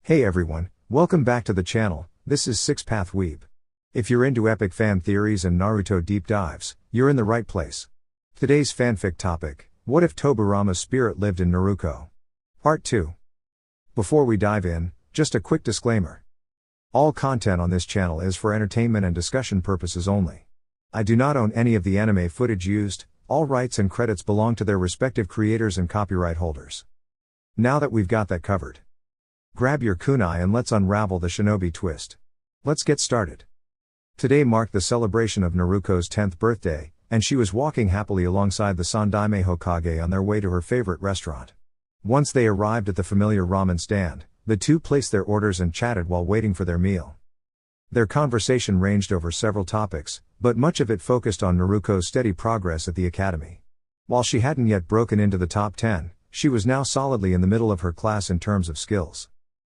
Hey everyone, welcome back to the channel. This is Six Path Weeb. If you're into epic fan theories and Naruto deep dives, you're in the right place. Today's fanfic topic: what if Tobirama's spirit lived in Naruko? Part 2. Before we dive in, just a quick disclaimer. All content on this channel is for entertainment and discussion purposes only. I do not own any of the anime footage used. All rights and credits belong to their respective creators and copyright holders. Now that we've got that covered, grab your kunai and let's unravel the shinobi twist. Let's get started. Today marked the celebration of Naruko's 10th birthday, and she was walking happily alongside the Sandaime Hokage on their way to her favorite restaurant. Once they arrived at the familiar ramen stand, the two placed their orders and chatted while waiting for their meal. Their conversation ranged over several topics, but much of it focused on Naruko's steady progress at the academy. While she hadn't yet broken into the top 10, she was now solidly in the middle of her class in terms of skills.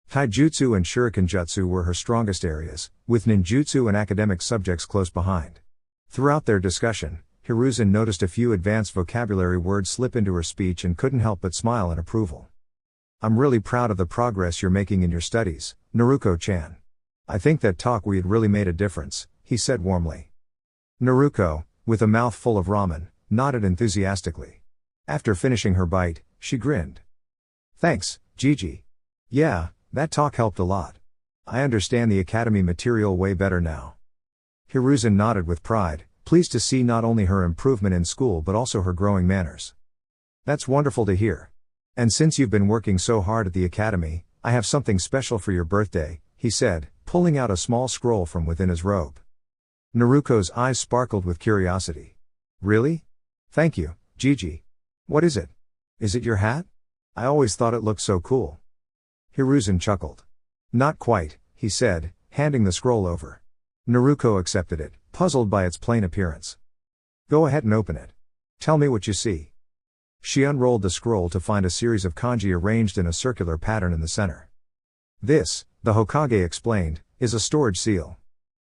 Taijutsu and Shurikenjutsu were her strongest areas, with ninjutsu and academic subjects close behind. Throughout their discussion, Hiruzen noticed a few advanced vocabulary words slip into her speech and couldn't help but smile in approval. "I'm really proud of the progress you're making in your studies, Naruko-chan. I think that talk we had really made a difference," he said warmly. Naruko, with a mouth full of ramen, nodded enthusiastically. After finishing her bite, she grinned. "Thanks, Gigi. Yeah, that talk helped a lot. I understand the academy material way better now." Hiruzen nodded with pride, pleased to see not only her improvement in school but also her growing manners. "That's wonderful to hear. And since you've been working so hard at the academy, I have something special for your birthday," he said, pulling out a small scroll from within his robe. Naruko's eyes sparkled with curiosity. "Really? Thank you, Gigi. What is it? Is it your hat? I always thought it looked so cool." Hiruzen chuckled. "Not quite," he said, handing the scroll over. Naruko accepted it, puzzled by its plain appearance. "Go ahead and open it. Tell me what you see." She unrolled the scroll to find a series of kanji arranged in a circular pattern in the center. "This," the Hokage explained, "is a storage seal.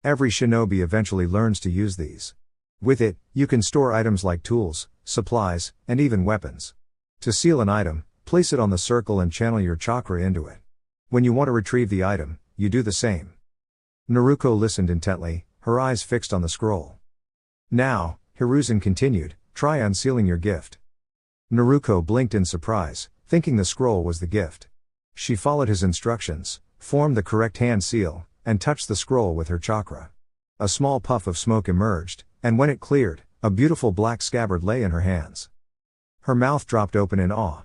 Every shinobi eventually learns to use these. With it, you can store items like tools, supplies, and even weapons. To seal an item, place it on the circle and channel your chakra into it. When you want to retrieve the item, you do the same." Naruko listened intently, her eyes fixed on the scroll. "Now," Hiruzen continued, "try unsealing your gift." Naruko blinked in surprise, thinking the scroll was the gift. She followed his instructions, formed the correct hand seal, and touched the scroll with her chakra. A small puff of smoke emerged, and when it cleared, a beautiful black scabbard lay in her hands. Her mouth dropped open in awe.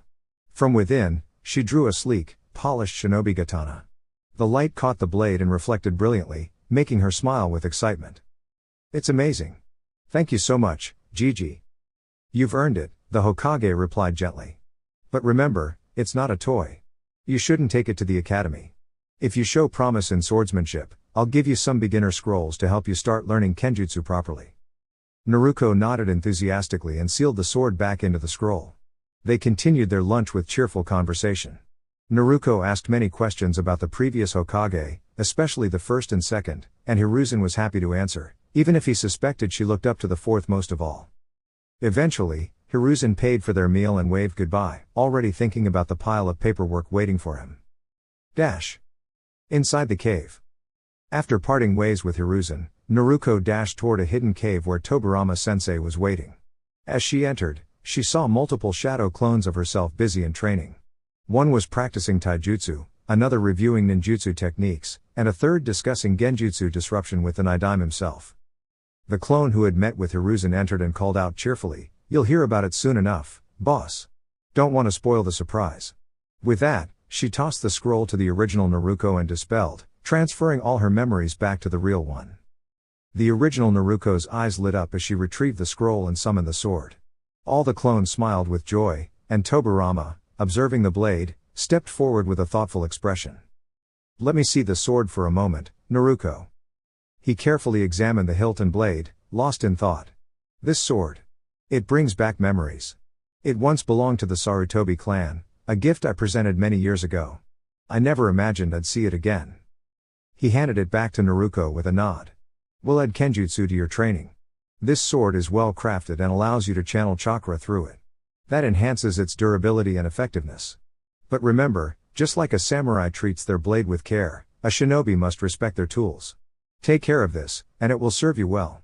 From within, she drew a sleek, polished shinobi katana. The light caught the blade and reflected brilliantly, making her smile with excitement. "It's amazing. Thank you so much, Gigi. You've earned it," the Hokage replied gently. "But remember, it's not a toy. You shouldn't take it to the academy. If you show promise in swordsmanship, I'll give you some beginner scrolls to help you start learning kenjutsu properly." Naruko nodded enthusiastically and sealed the sword back into the scroll. They continued their lunch with cheerful conversation. Naruko asked many questions about the previous Hokage, especially the first and second, and Hiruzen was happy to answer, even if he suspected she looked up to the fourth most of all. Eventually, Hiruzen paid for their meal and waved goodbye, already thinking about the pile of paperwork waiting for him. Inside the cave. After parting ways with Hiruzen, Naruko dashed toward a hidden cave where Tobirama-sensei was waiting. As she entered, she saw multiple shadow clones of herself busy in training. One was practicing taijutsu, another reviewing ninjutsu techniques, and a third discussing genjutsu disruption with the Nidaime himself. The clone who had met with Hiruzen entered and called out cheerfully, "You'll hear about it soon enough, boss. Don't want to spoil the surprise." With that, she tossed the scroll to the original Naruko and dispelled, transferring all her memories back to the real one. The original Naruko's eyes lit up as she retrieved the scroll and summoned the sword. All the clones smiled with joy, and Tobirama, observing the blade, stepped forward with a thoughtful expression. "Let me see the sword for a moment, Naruko." He carefully examined the hilt and blade, lost in thought. "This sword. It brings back memories. It once belonged to the Sarutobi clan, a gift I presented many years ago. I never imagined I'd see it again." He handed it back to Naruko with a nod. "We'll add kenjutsu to your training. This sword is well crafted and allows you to channel chakra through it. That enhances its durability and effectiveness. But remember, Just like a samurai treats their blade with care, a shinobi must respect their tools. Take care of this, and it will serve you well.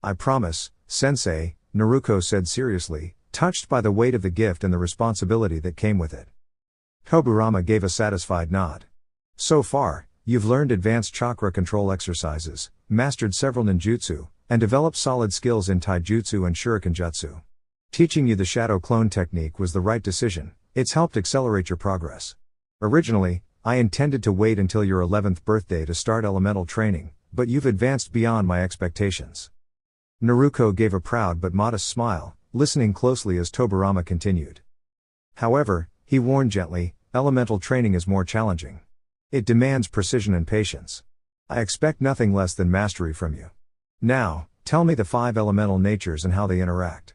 I promise, sensei, Naruko said seriously, touched by the weight of the gift and the responsibility that came with it. Tobirama gave a satisfied nod. So far, you've learned advanced chakra control exercises, mastered several ninjutsu, and developed solid skills in taijutsu and shuriken jutsu. Teaching you the shadow clone technique was the right decision. It's helped accelerate your progress. Originally, I intended to wait until your 11th birthday to start elemental training, but you've advanced beyond my expectations. Naruko gave a proud but modest smile, listening closely as Tobirama continued. However, he warned gently, elemental training is more challenging. It demands precision and patience. I expect nothing less than mastery from you. Now, tell me the 5 elemental natures and how they interact.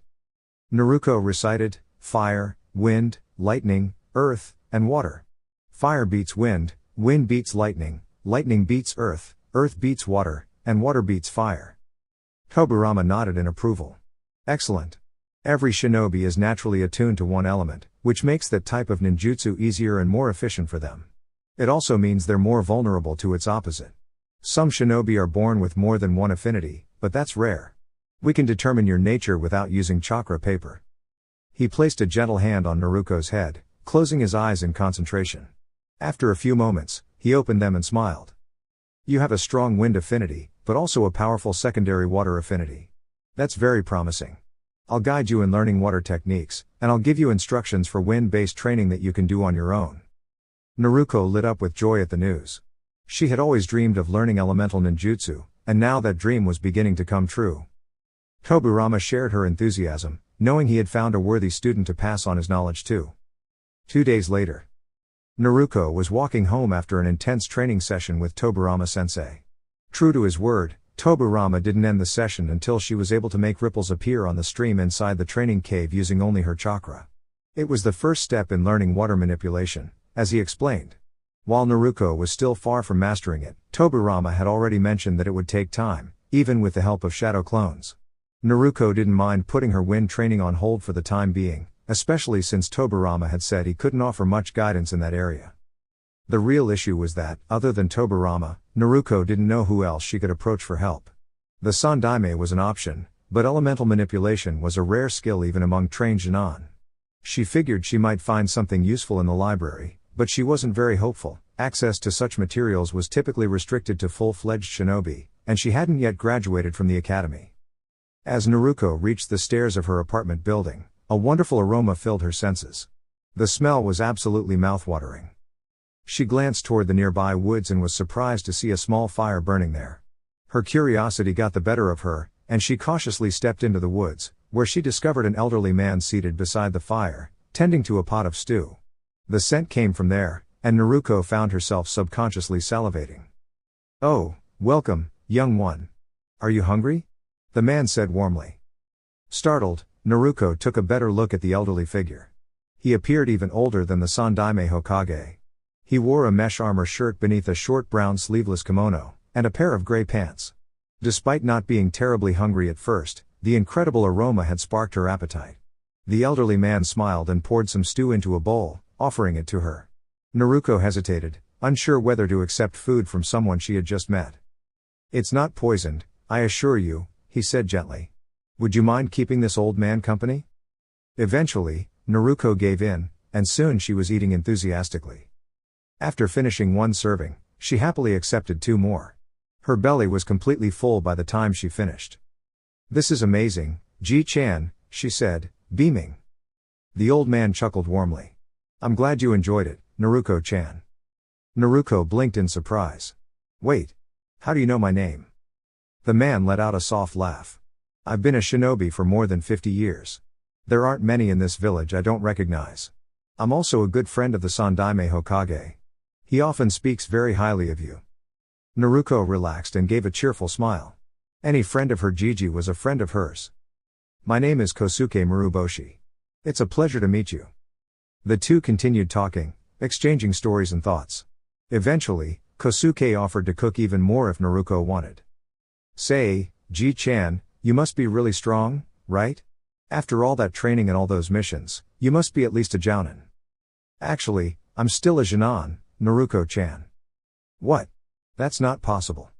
Naruko recited, fire, wind, lightning, earth, and water. Fire beats wind beats lightning beats earth beats water, and water beats fire. Tobirama nodded in approval. Excellent. Every shinobi is naturally attuned to one element, which makes that type of ninjutsu easier and more efficient for them. It also means they're more vulnerable to its opposite. Some shinobi are born with more than one affinity, but that's rare. We can determine your nature without using chakra paper. He placed a gentle hand on Naruko's head, closing his eyes in concentration. After a few moments, he opened them and smiled. You have a strong wind affinity, but also a powerful secondary water affinity. That's very promising. I'll guide you in learning water techniques, and I'll give you instructions for wind-based training that you can do on your own. Naruko lit up with joy at the news. She had always dreamed of learning elemental ninjutsu, and now that dream was beginning to come true. Tobirama shared her enthusiasm, knowing he had found a worthy student to pass on his knowledge to. 2 days later, Naruko was walking home after an intense training session with Tobirama-sensei. True to his word, Tobirama didn't end the session until she was able to make ripples appear on the stream inside the training cave using only her chakra. It was the first step in learning water manipulation, as he explained. While Naruko was still far from mastering it, Tobirama had already mentioned that it would take time, even with the help of shadow clones. Naruko didn't mind putting her wind training on hold for the time being, especially since Tobirama had said he couldn't offer much guidance in that area. The real issue was that, other than Tobirama, Naruko didn't know who else she could approach for help. The Sandaime was an option, but elemental manipulation was a rare skill even among trained Genin. She figured she might find something useful in the library, but she wasn't very hopeful. Access to such materials was typically restricted to full-fledged shinobi, and she hadn't yet graduated from the academy. As Naruko reached the stairs of her apartment building, a wonderful aroma filled her senses. The smell was absolutely mouthwatering. She glanced toward the nearby woods and was surprised to see a small fire burning there. Her curiosity got the better of her, and she cautiously stepped into the woods, where she discovered an elderly man seated beside the fire, tending to a pot of stew. The scent came from there, and Naruko found herself subconsciously salivating. "Oh, welcome, young one. Are you hungry?" the man said warmly. Startled, Naruko took a better look at the elderly figure. He appeared even older than the Sandaime Hokage. He wore a mesh armor shirt beneath a short brown sleeveless kimono, and a pair of gray pants. Despite not being terribly hungry at first, the incredible aroma had sparked her appetite. The elderly man smiled and poured some stew into a bowl, offering it to her. Naruko hesitated, unsure whether to accept food from someone she had just met. "It's not poisoned, I assure you," he said gently. "Would you mind keeping this old man company?" Eventually, Naruko gave in, and soon she was eating enthusiastically. After finishing one serving, she happily accepted 2 more. Her belly was completely full by the time she finished. "This is amazing, Ji-chan," she said, beaming. The old man chuckled warmly. "I'm glad you enjoyed it, Naruko-chan." Naruko blinked in surprise. "Wait. How do you know my name?" The man let out a soft laugh. "I've been a shinobi for more than 50 years. There aren't many in this village I don't recognize. I'm also a good friend of the Sandaime Hokage. He often speaks very highly of you." Naruko relaxed and gave a cheerful smile. Any friend of her Gigi was a friend of hers. "My name is Kosuke Muruboshi. It's a pleasure to meet you." The two continued talking, exchanging stories and thoughts. Eventually, Kosuke offered to cook even more if Naruko wanted. "Say, Ji-chan, you must be really strong, right? After all that training and all those missions, you must be at least a jounin." "Actually, I'm still a Jinan, Naruko-chan. What? That's not possible.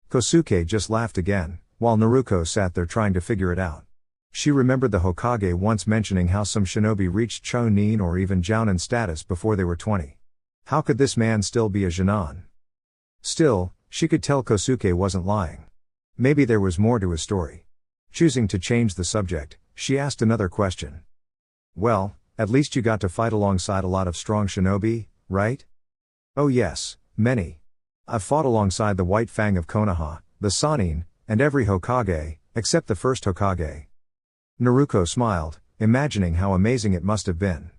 Kosuke just laughed again, while Naruko sat there trying to figure it out. She remembered the Hokage once mentioning how some shinobi reached Chunin or even Jounin status before they were 20. How could this man still be a Jinan? Still, she could tell Kosuke wasn't lying. Maybe there was more to his story. Choosing to change the subject, she asked another question. Well, at least you got to fight alongside a lot of strong shinobi, right? Oh yes, many. I've fought alongside the White Fang of Konoha, the Sannin, and every Hokage, except the first Hokage. Naruko smiled, imagining how amazing it must have been.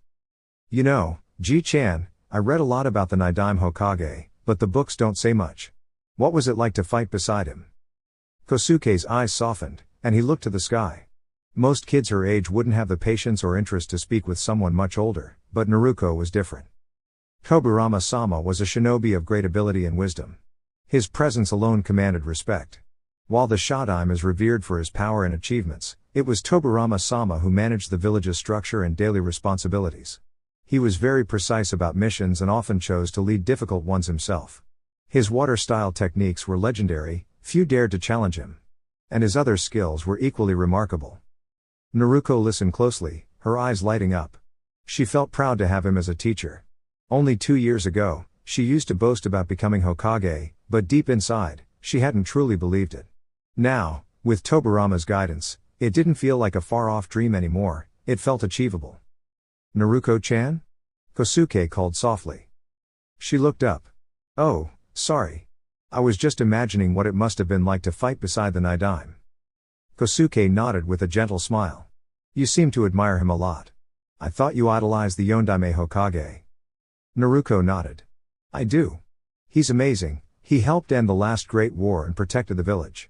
You know, Ji-chan, I read a lot about the Nidaime Hokage, but the books don't say much. What was it like to fight beside him? Kosuke's eyes softened, and he looked to the sky. Most kids her age wouldn't have the patience or interest to speak with someone much older, but Naruko was different. Tobirama-sama was a shinobi of great ability and wisdom. His presence alone commanded respect. While the Shadaime is revered for his power and achievements, it was Tobirama-sama who managed the village's structure and daily responsibilities. He was very precise about missions and often chose to lead difficult ones himself. His water-style techniques were legendary, few dared to challenge him. And his other skills were equally remarkable. Naruko listened closely, her eyes lighting up. She felt proud to have him as a teacher. Only 2 years ago, she used to boast about becoming Hokage, but deep inside, she hadn't truly believed it. Now, with Tobirama's guidance, it didn't feel like a far-off dream anymore, it felt achievable. Naruko-chan? Kosuke called softly. She looked up. Oh, sorry. I was just imagining what it must have been like to fight beside the Nidaime. Kosuke nodded with a gentle smile. You seem to admire him a lot. I thought you idolized the Yondaime Hokage. Naruko nodded. I do. He's amazing, he helped end the last great war and protected the village.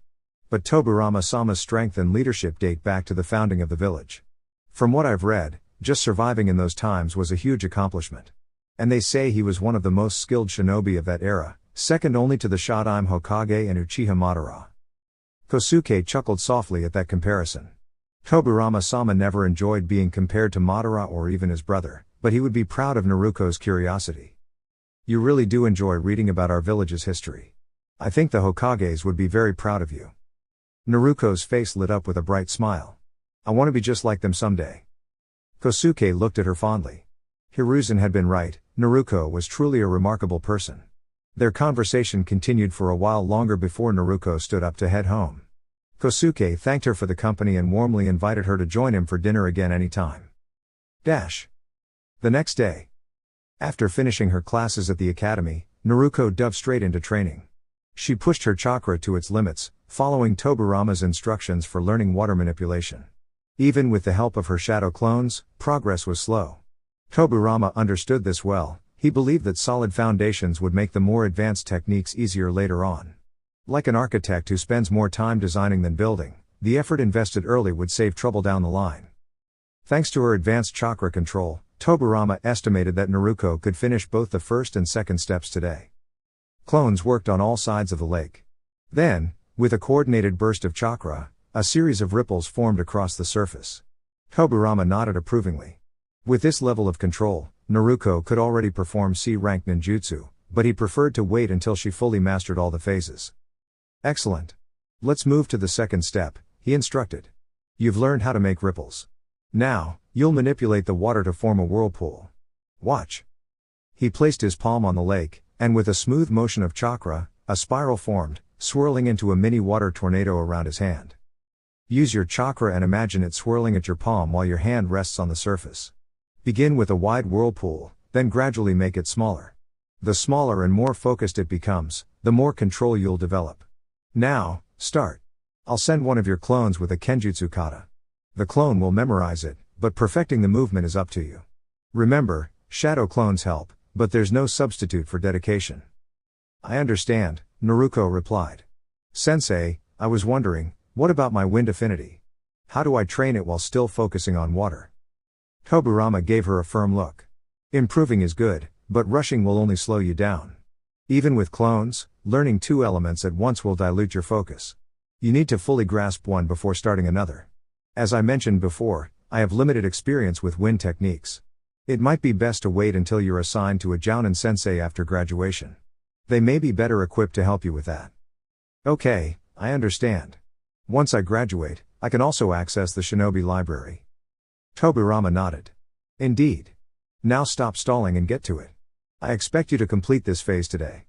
But Tobirama-sama's strength and leadership date back to the founding of the village. From what I've read, just surviving in those times was a huge accomplishment. And they say he was one of the most skilled shinobi of that era, second only to the Shadaime Hokage and Uchiha Madara. Kosuke chuckled softly at that comparison. Tobirama-sama never enjoyed being compared to Madara or even his brother, but he would be proud of Naruko's curiosity. You really do enjoy reading about our village's history. I think the Hokages would be very proud of you. Naruko's face lit up with a bright smile. I want to be just like them someday. Kosuke looked at her fondly. Hiruzen had been right, Naruko was truly a remarkable person. Their conversation continued for a while longer before Naruko stood up to head home. Kosuke thanked her for the company and warmly invited her to join him for dinner again anytime. The next day. After finishing her classes at the academy, Naruko dove straight into training. She pushed her chakra to its limits, following Tobirama's instructions for learning water manipulation. Even with the help of her shadow clones, progress was slow. Tobirama understood this well. He believed that solid foundations would make the more advanced techniques easier later on. Like an architect who spends more time designing than building, the effort invested early would save trouble down the line. Thanks to her advanced chakra control, Tobirama estimated that Naruko could finish both the first and second steps today. Clones worked on all sides of the lake. Then, with a coordinated burst of chakra, a series of ripples formed across the surface. Tobirama nodded approvingly. With this level of control, Naruko could already perform C-rank ninjutsu, but he preferred to wait until she fully mastered all the phases. Excellent. Let's move to the second step, he instructed. You've learned how to make ripples. Now, you'll manipulate the water to form a whirlpool. Watch. He placed his palm on the lake, and with a smooth motion of chakra, a spiral formed, swirling into a mini water tornado around his hand. Use your chakra and imagine it swirling at your palm while your hand rests on the surface. Begin with a wide whirlpool, then gradually make it smaller. The smaller and more focused it becomes, the more control you'll develop. Now, start. I'll send one of your clones with a Kenjutsu kata. The clone will memorize it, but perfecting the movement is up to you. Remember, shadow clones help, but there's no substitute for dedication. I understand, Naruko replied. Sensei, I was wondering, what about my wind affinity? How do I train it while still focusing on water? Tobirama gave her a firm look. Improving is good, but rushing will only slow you down. Even with clones, learning two elements at once will dilute your focus. You need to fully grasp one before starting another. As I mentioned before, I have limited experience with wind techniques. It might be best to wait until you're assigned to a Jounin sensei after graduation. They may be better equipped to help you with that. Okay, I understand. Once I graduate, I can also access the Shinobi Library. Tobirama nodded. Indeed. Now stop stalling and get to it. I expect you to complete this phase today.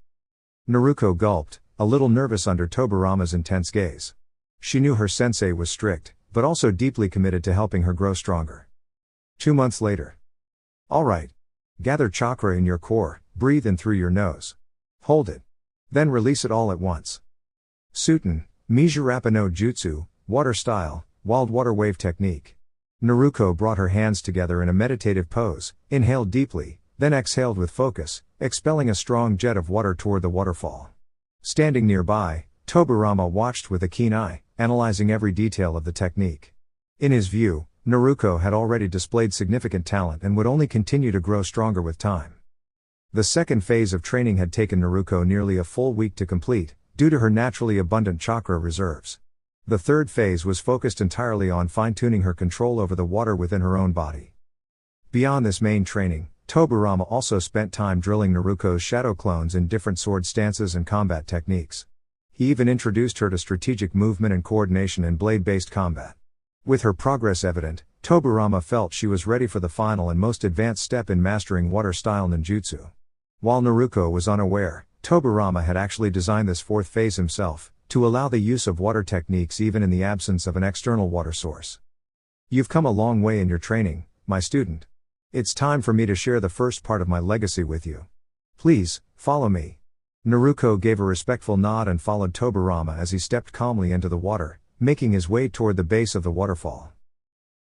Naruko gulped, a little nervous under Tobirama's intense gaze. She knew her sensei was strict, but also deeply committed to helping her grow stronger. 2 months later. Alright. Gather chakra in your core, breathe in through your nose. Hold it. Then release it all at once. Suten, Mizurappa no Jutsu, Water Style, Wild Water Wave Technique. Naruko brought her hands together in a meditative pose, inhaled deeply, then exhaled with focus, expelling a strong jet of water toward the waterfall. Standing nearby, Tobirama watched with a keen eye, analyzing every detail of the technique. In his view, Naruko had already displayed significant talent and would only continue to grow stronger with time. The second phase of training had taken Naruko nearly a full week to complete, due to her naturally abundant chakra reserves. The third phase was focused entirely on fine-tuning her control over the water within her own body. Beyond this main training, Tobirama also spent time drilling Naruko's shadow clones in different sword stances and combat techniques. He even introduced her to strategic movement and coordination in blade-based combat. With her progress evident, Tobirama felt she was ready for the final and most advanced step in mastering water-style ninjutsu. While Naruko was unaware, Tobirama had actually designed this fourth phase himself, to allow the use of water techniques even in the absence of an external water source. You've come a long way in your training, my student. It's time for me to share the first part of my legacy with you. Please, follow me. Naruko gave a respectful nod and followed Tobirama as he stepped calmly into the water, making his way toward the base of the waterfall.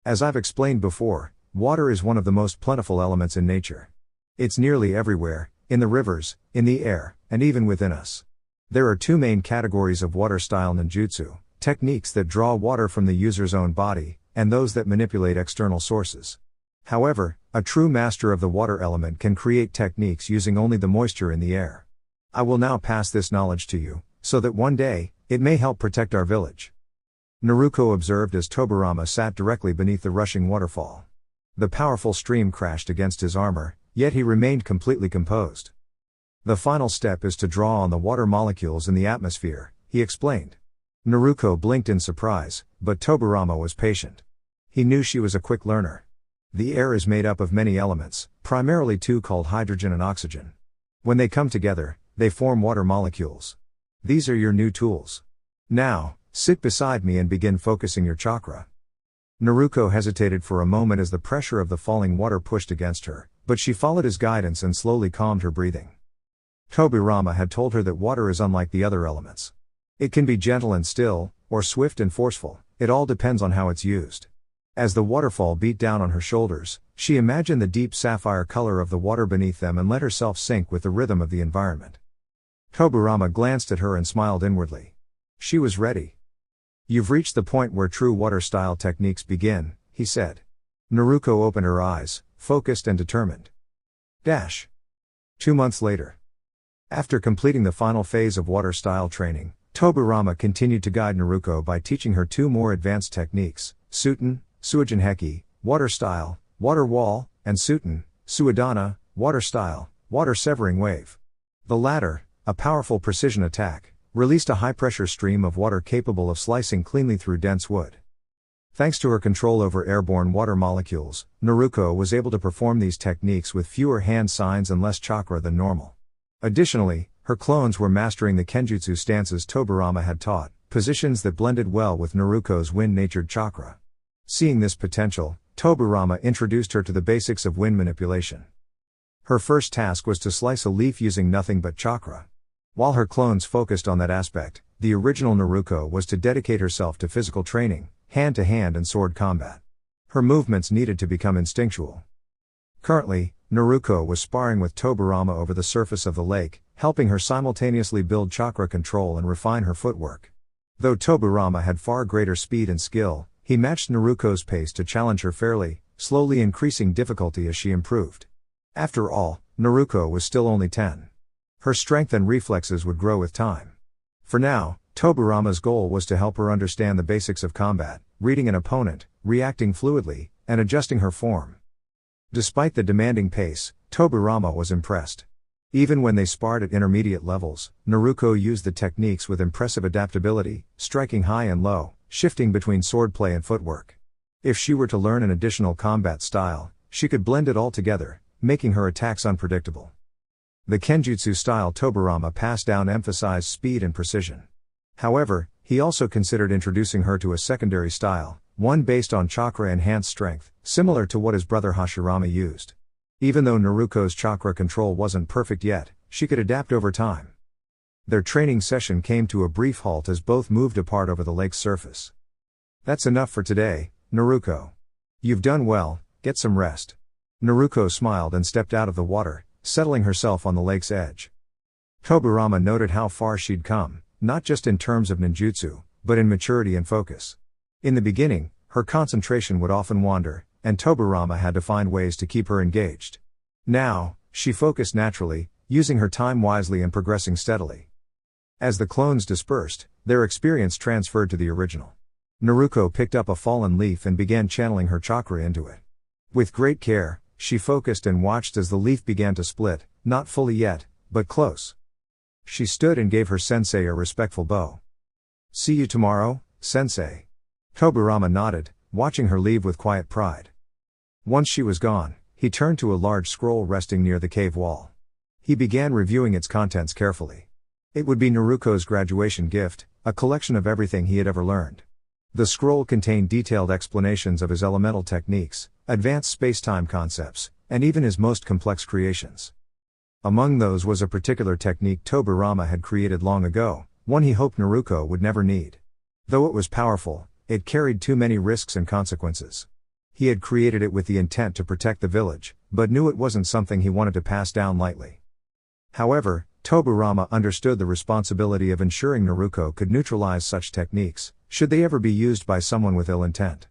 As I've explained before, water is one of the most plentiful elements in nature. It's nearly everywhere, in the rivers, in the air, and even within us. There are two main categories of water-style ninjutsu: techniques that draw water from the user's own body, and those that manipulate external sources. However, a true master of the water element can create techniques using only the moisture in the air. I will now pass this knowledge to you, so that one day, it may help protect our village. Naruko observed as Tobirama sat directly beneath the rushing waterfall. The powerful stream crashed against his armor, yet he remained completely composed. The final step is to draw on the water molecules in the atmosphere, he explained. Naruko blinked in surprise, but Tobirama was patient. He knew she was a quick learner. The air is made up of many elements, primarily two called hydrogen and oxygen. When they come together, they form water molecules. These are your new tools. Now, sit beside me and begin focusing your chakra. Naruko hesitated for a moment as the pressure of the falling water pushed against her, but she followed his guidance and slowly calmed her breathing. Tobirama had told her that water is unlike the other elements. It can be gentle and still, or swift and forceful, it all depends on how it's used. As the waterfall beat down on her shoulders, she imagined the deep sapphire color of the water beneath them and let herself sink with the rhythm of the environment. Tobirama glanced at her and smiled inwardly. She was ready. You've reached the point where true water-style techniques begin, he said. Naruko opened her eyes, focused and determined. 2 months later. After completing the final phase of water-style training, Tobirama continued to guide Naruko by teaching her two more advanced techniques: Suten, Suijin Heki, Water Style, Water Wall, and Suten, Suidana, Water Style, Water Severing Wave. The latter, a powerful precision attack, released a high-pressure stream of water capable of slicing cleanly through dense wood. Thanks to her control over airborne water molecules, Naruko was able to perform these techniques with fewer hand signs and less chakra than normal. Additionally, her clones were mastering the kenjutsu stances Tobirama had taught, positions that blended well with Naruko's wind-natured chakra. Seeing this potential, Tobirama introduced her to the basics of wind manipulation. Her first task was to slice a leaf using nothing but chakra. While her clones focused on that aspect, the original Naruko was to dedicate herself to physical training, hand-to-hand and sword combat. Her movements needed to become instinctual. Currently, Naruko was sparring with Tobirama over the surface of the lake, helping her simultaneously build chakra control and refine her footwork. Though Tobirama had far greater speed and skill, he matched Naruko's pace to challenge her fairly, slowly increasing difficulty as she improved. After all, Naruko was still only 10. Her strength and reflexes would grow with time. For now, Tobirama's goal was to help her understand the basics of combat, reading an opponent, reacting fluidly, and adjusting her form. Despite the demanding pace, Tobirama was impressed. Even when they sparred at intermediate levels, Naruko used the techniques with impressive adaptability, striking high and low, shifting between swordplay and footwork. If she were to learn an additional combat style, she could blend it all together, making her attacks unpredictable. The Kenjutsu style Tobirama passed down emphasized speed and precision. However, he also considered introducing her to a secondary style, one based on chakra-enhanced strength, similar to what his brother Hashirama used. Even though Naruko's chakra control wasn't perfect yet, she could adapt over time. Their training session came to a brief halt as both moved apart over the lake's surface. "That's enough for today, Naruko. You've done well, get some rest." Naruko smiled and stepped out of the water, settling herself on the lake's edge. Tobirama noted how far she'd come, not just in terms of ninjutsu, but in maturity and focus. In the beginning, her concentration would often wander, and Tobirama had to find ways to keep her engaged. Now, she focused naturally, using her time wisely and progressing steadily. As the clones dispersed, their experience transferred to the original. Naruko picked up a fallen leaf and began channeling her chakra into it. With great care, she focused and watched as the leaf began to split, not fully yet, but close. She stood and gave her sensei a respectful bow. "See you tomorrow, sensei." Tobirama nodded, watching her leave with quiet pride. Once she was gone, he turned to a large scroll resting near the cave wall. He began reviewing its contents carefully. It would be Naruko's graduation gift, a collection of everything he had ever learned. The scroll contained detailed explanations of his elemental techniques, advanced space-time concepts, and even his most complex creations. Among those was a particular technique Tobirama had created long ago, one he hoped Naruko would never need. Though it was powerful, it carried too many risks and consequences. He had created it with the intent to protect the village, but knew it wasn't something he wanted to pass down lightly. However, Tobirama understood the responsibility of ensuring Naruko could neutralize such techniques, should they ever be used by someone with ill intent.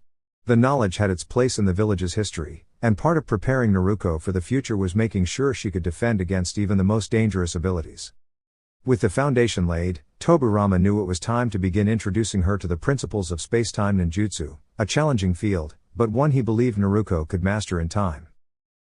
The knowledge had its place in the village's history, and part of preparing Naruko for the future was making sure she could defend against even the most dangerous abilities. With the foundation laid, Tobirama knew it was time to begin introducing her to the principles of space-time ninjutsu, a challenging field, but one he believed Naruko could master in time.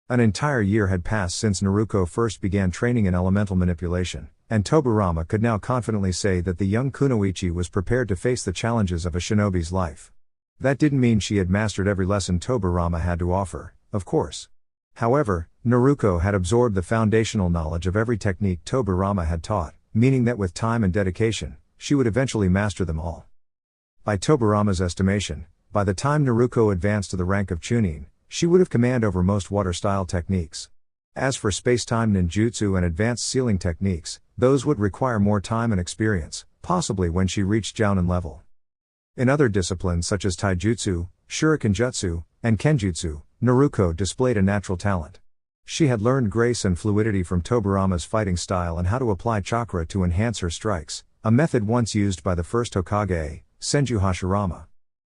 An entire year had passed since Naruko first began training in elemental manipulation, and Tobirama could now confidently say that the young kunoichi was prepared to face the challenges of a shinobi's life. That didn't mean she had mastered every lesson Tobirama had to offer, of course. However, Naruko had absorbed the foundational knowledge of every technique Tobirama had taught, meaning that with time and dedication, she would eventually master them all. By Tobirama's estimation, by the time Naruko advanced to the rank of Chunin, she would have command over most water-style techniques. As for space-time ninjutsu and advanced sealing techniques, those would require more time and experience, possibly when she reached Jounin level. In other disciplines such as taijutsu, shurikenjutsu, and kenjutsu, Naruko displayed a natural talent. She had learned grace and fluidity from Tobirama's fighting style and how to apply chakra to enhance her strikes, a method once used by the first Hokage, Senju Hashirama.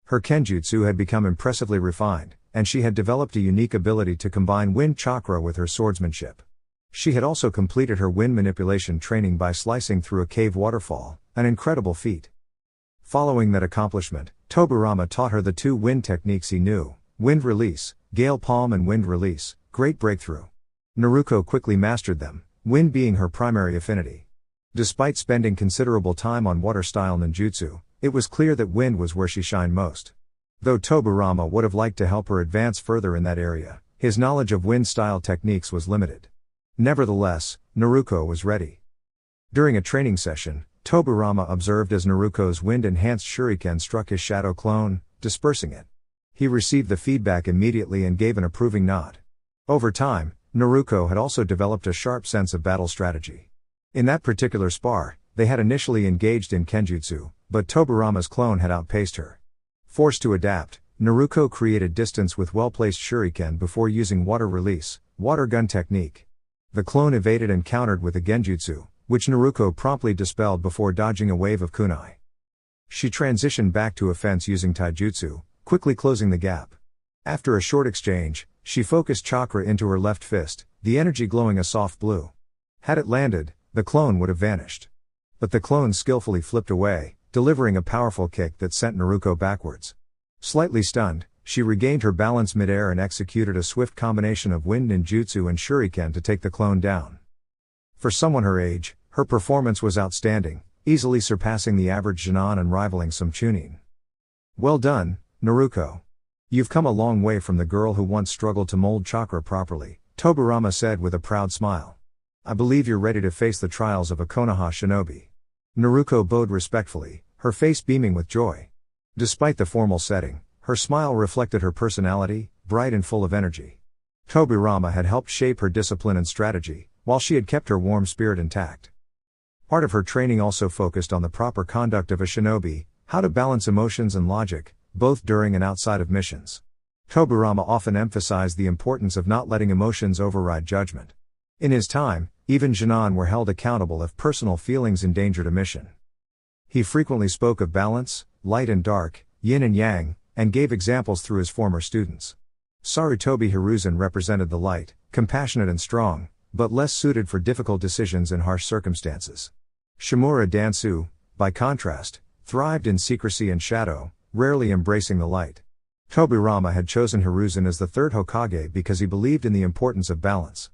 Her kenjutsu had become impressively refined, and she had developed a unique ability to combine wind chakra with her swordsmanship. She had also completed her wind manipulation training by slicing through a cave waterfall, an incredible feat. Following that accomplishment, Tobirama taught her the two wind techniques he knew: wind release, gale palm, and wind release, great breakthrough. Naruko quickly mastered them, wind being her primary affinity. Despite spending considerable time on water-style ninjutsu, it was clear that wind was where she shined most. Though Tobirama would have liked to help her advance further in that area, his knowledge of wind-style techniques was limited. Nevertheless, Naruko was ready. During a training session, Tobirama observed as Naruko's wind-enhanced shuriken struck his shadow clone, dispersing it. He received the feedback immediately and gave an approving nod. Over time, Naruko had also developed a sharp sense of battle strategy. In that particular spar, they had initially engaged in kenjutsu, but Tobirama's clone had outpaced her. Forced to adapt, Naruko created distance with well-placed shuriken before using water release, water gun technique. The clone evaded and countered with a genjutsu, which Naruko promptly dispelled before dodging a wave of kunai. She transitioned back to offense using taijutsu, quickly closing the gap. After a short exchange, she focused chakra into her left fist, the energy glowing a soft blue. Had it landed, the clone would have vanished. But the clone skillfully flipped away, delivering a powerful kick that sent Naruko backwards. Slightly stunned, she regained her balance midair and executed a swift combination of wind ninjutsu and shuriken to take the clone down. For someone her age, her performance was outstanding, easily surpassing the average Jinan and rivaling some Chunin. Well done, Naruko. You've come a long way from the girl who once struggled to mold chakra properly, Tobirama said with a proud smile. I believe you're ready to face the trials of a Konoha shinobi. Naruko bowed respectfully, her face beaming with joy. Despite the formal setting, her smile reflected her personality, bright and full of energy. Tobirama had helped shape her discipline and strategy, while she had kept her warm spirit intact. Part of her training also focused on the proper conduct of a shinobi, how to balance emotions and logic, both during and outside of missions. Tobirama often emphasized the importance of not letting emotions override judgment. In his time, even Jinan were held accountable if personal feelings endangered a mission. He frequently spoke of balance, light and dark, yin and yang, and gave examples through his former students. Sarutobi Hiruzen represented the light, compassionate and strong, but less suited for difficult decisions in harsh circumstances. Shimura Dansu, by contrast, thrived in secrecy and shadow, rarely embracing the light. Tobirama had chosen Hiruzen as the third Hokage because he believed in the importance of balance.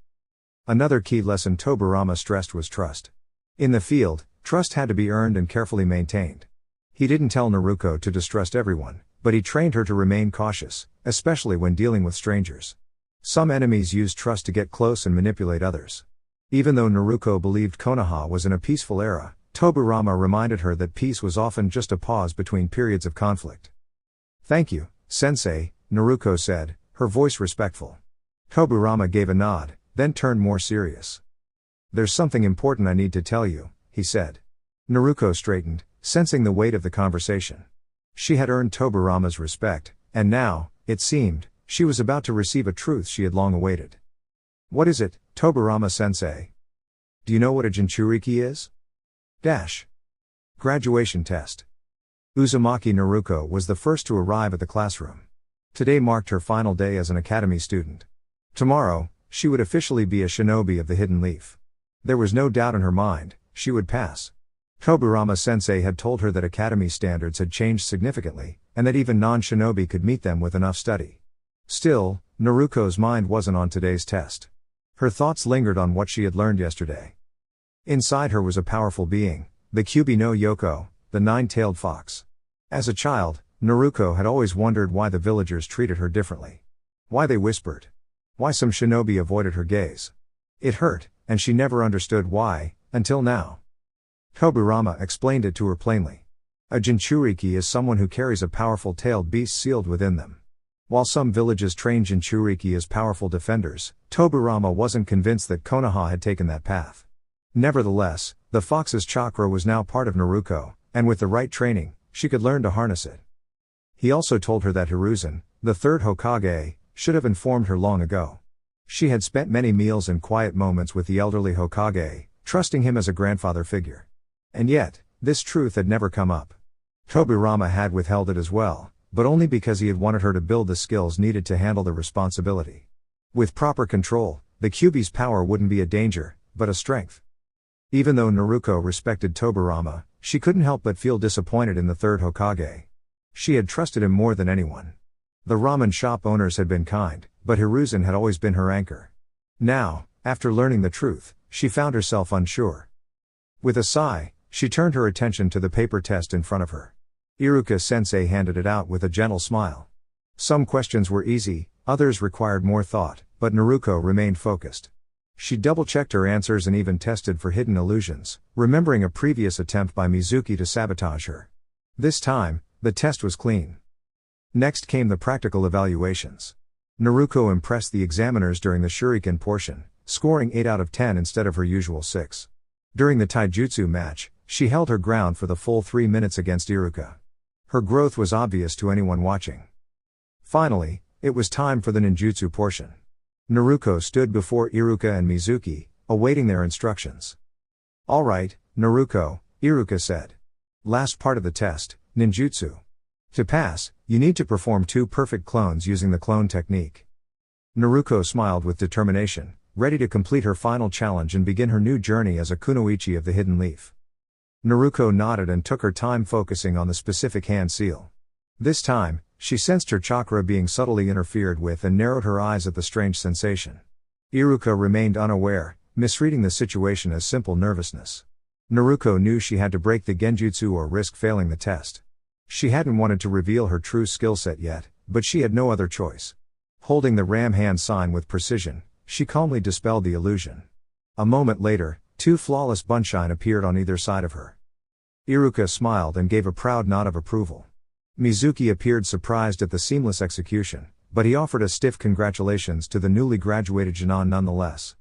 Another key lesson Tobirama stressed was trust. In the field, trust had to be earned and carefully maintained. He didn't tell Naruko to distrust everyone, but he trained her to remain cautious, especially when dealing with strangers. Some enemies use trust to get close and manipulate others. Even though Naruko believed Konoha was in a peaceful era, Tobirama reminded her that peace was often just a pause between periods of conflict. Thank you, Sensei, Naruko said, her voice respectful. Tobirama gave a nod, then turned more serious. There's something important I need to tell you, he said. Naruko straightened, sensing the weight of the conversation. She had earned Tobirama's respect, and now, it seemed, she was about to receive a truth she had long awaited. What is it, Tobirama-sensei? Do you know what a Jinchuriki is? Graduation test. Uzumaki Naruko was the first to arrive at the classroom. Today marked her final day as an academy student. Tomorrow, she would officially be a shinobi of the Hidden Leaf. There was no doubt in her mind, she would pass. Tobirama-sensei had told her that academy standards had changed significantly, and that even non-shinobi could meet them with enough study. Still, Naruko's mind wasn't on today's test. Her thoughts lingered on what she had learned yesterday. Inside her was a powerful being, the Kyubi no Yoko, the nine-tailed fox. As a child, Naruko had always wondered why the villagers treated her differently. Why they whispered. Why some shinobi avoided her gaze. It hurt, and she never understood why, until now. Tobirama explained it to her plainly. A Jinchuriki is someone who carries a powerful tailed beast sealed within them. While some villages train Jinchuriki as powerful defenders, Tobirama wasn't convinced that Konoha had taken that path. Nevertheless, the fox's chakra was now part of Naruko, and with the right training, she could learn to harness it. He also told her that Hiruzen, the third Hokage, should have informed her long ago. She had spent many meals and quiet moments with the elderly Hokage, trusting him as a grandfather figure. And yet, this truth had never come up. Tobirama had withheld it as well, but only because he had wanted her to build the skills needed to handle the responsibility. With proper control, the Kyubi's power wouldn't be a danger, but a strength. Even though Naruko respected Tobirama, she couldn't help but feel disappointed in the third Hokage. She had trusted him more than anyone. The ramen shop owners had been kind, but Hiruzen had always been her anchor. Now, after learning the truth, she found herself unsure. With a sigh, she turned her attention to the paper test in front of her. Iruka-sensei handed it out with a gentle smile. Some questions were easy, others required more thought, but Naruko remained focused. She double-checked her answers and even tested for hidden illusions, remembering a previous attempt by Mizuki to sabotage her. This time, the test was clean. Next came the practical evaluations. Naruko impressed the examiners during the shuriken portion, scoring 8 out of 10 instead of her usual 6. During the taijutsu match, she held her ground for the full 3 minutes against Iruka. Her growth was obvious to anyone watching. Finally, it was time for the ninjutsu portion. Naruko stood before Iruka and Mizuki, awaiting their instructions. All right, Naruko, Iruka said. Last part of the test, ninjutsu. To pass, you need to perform 2 perfect clones using the clone technique. Naruko smiled with determination, ready to complete her final challenge and begin her new journey as a kunoichi of the Hidden Leaf. Naruko nodded and took her time focusing on the specific hand seal. This time, she sensed her chakra being subtly interfered with and narrowed her eyes at the strange sensation. Iruka remained unaware, misreading the situation as simple nervousness. Naruko knew she had to break the genjutsu or risk failing the test. She hadn't wanted to reveal her true skill set yet, but she had no other choice. Holding the ram hand sign with precision, she calmly dispelled the illusion. A moment later, two flawless bunshine appeared on either side of her. Iruka smiled and gave a proud nod of approval. Mizuki appeared surprised at the seamless execution, but he offered a stiff congratulations to the newly graduated Jinan nonetheless.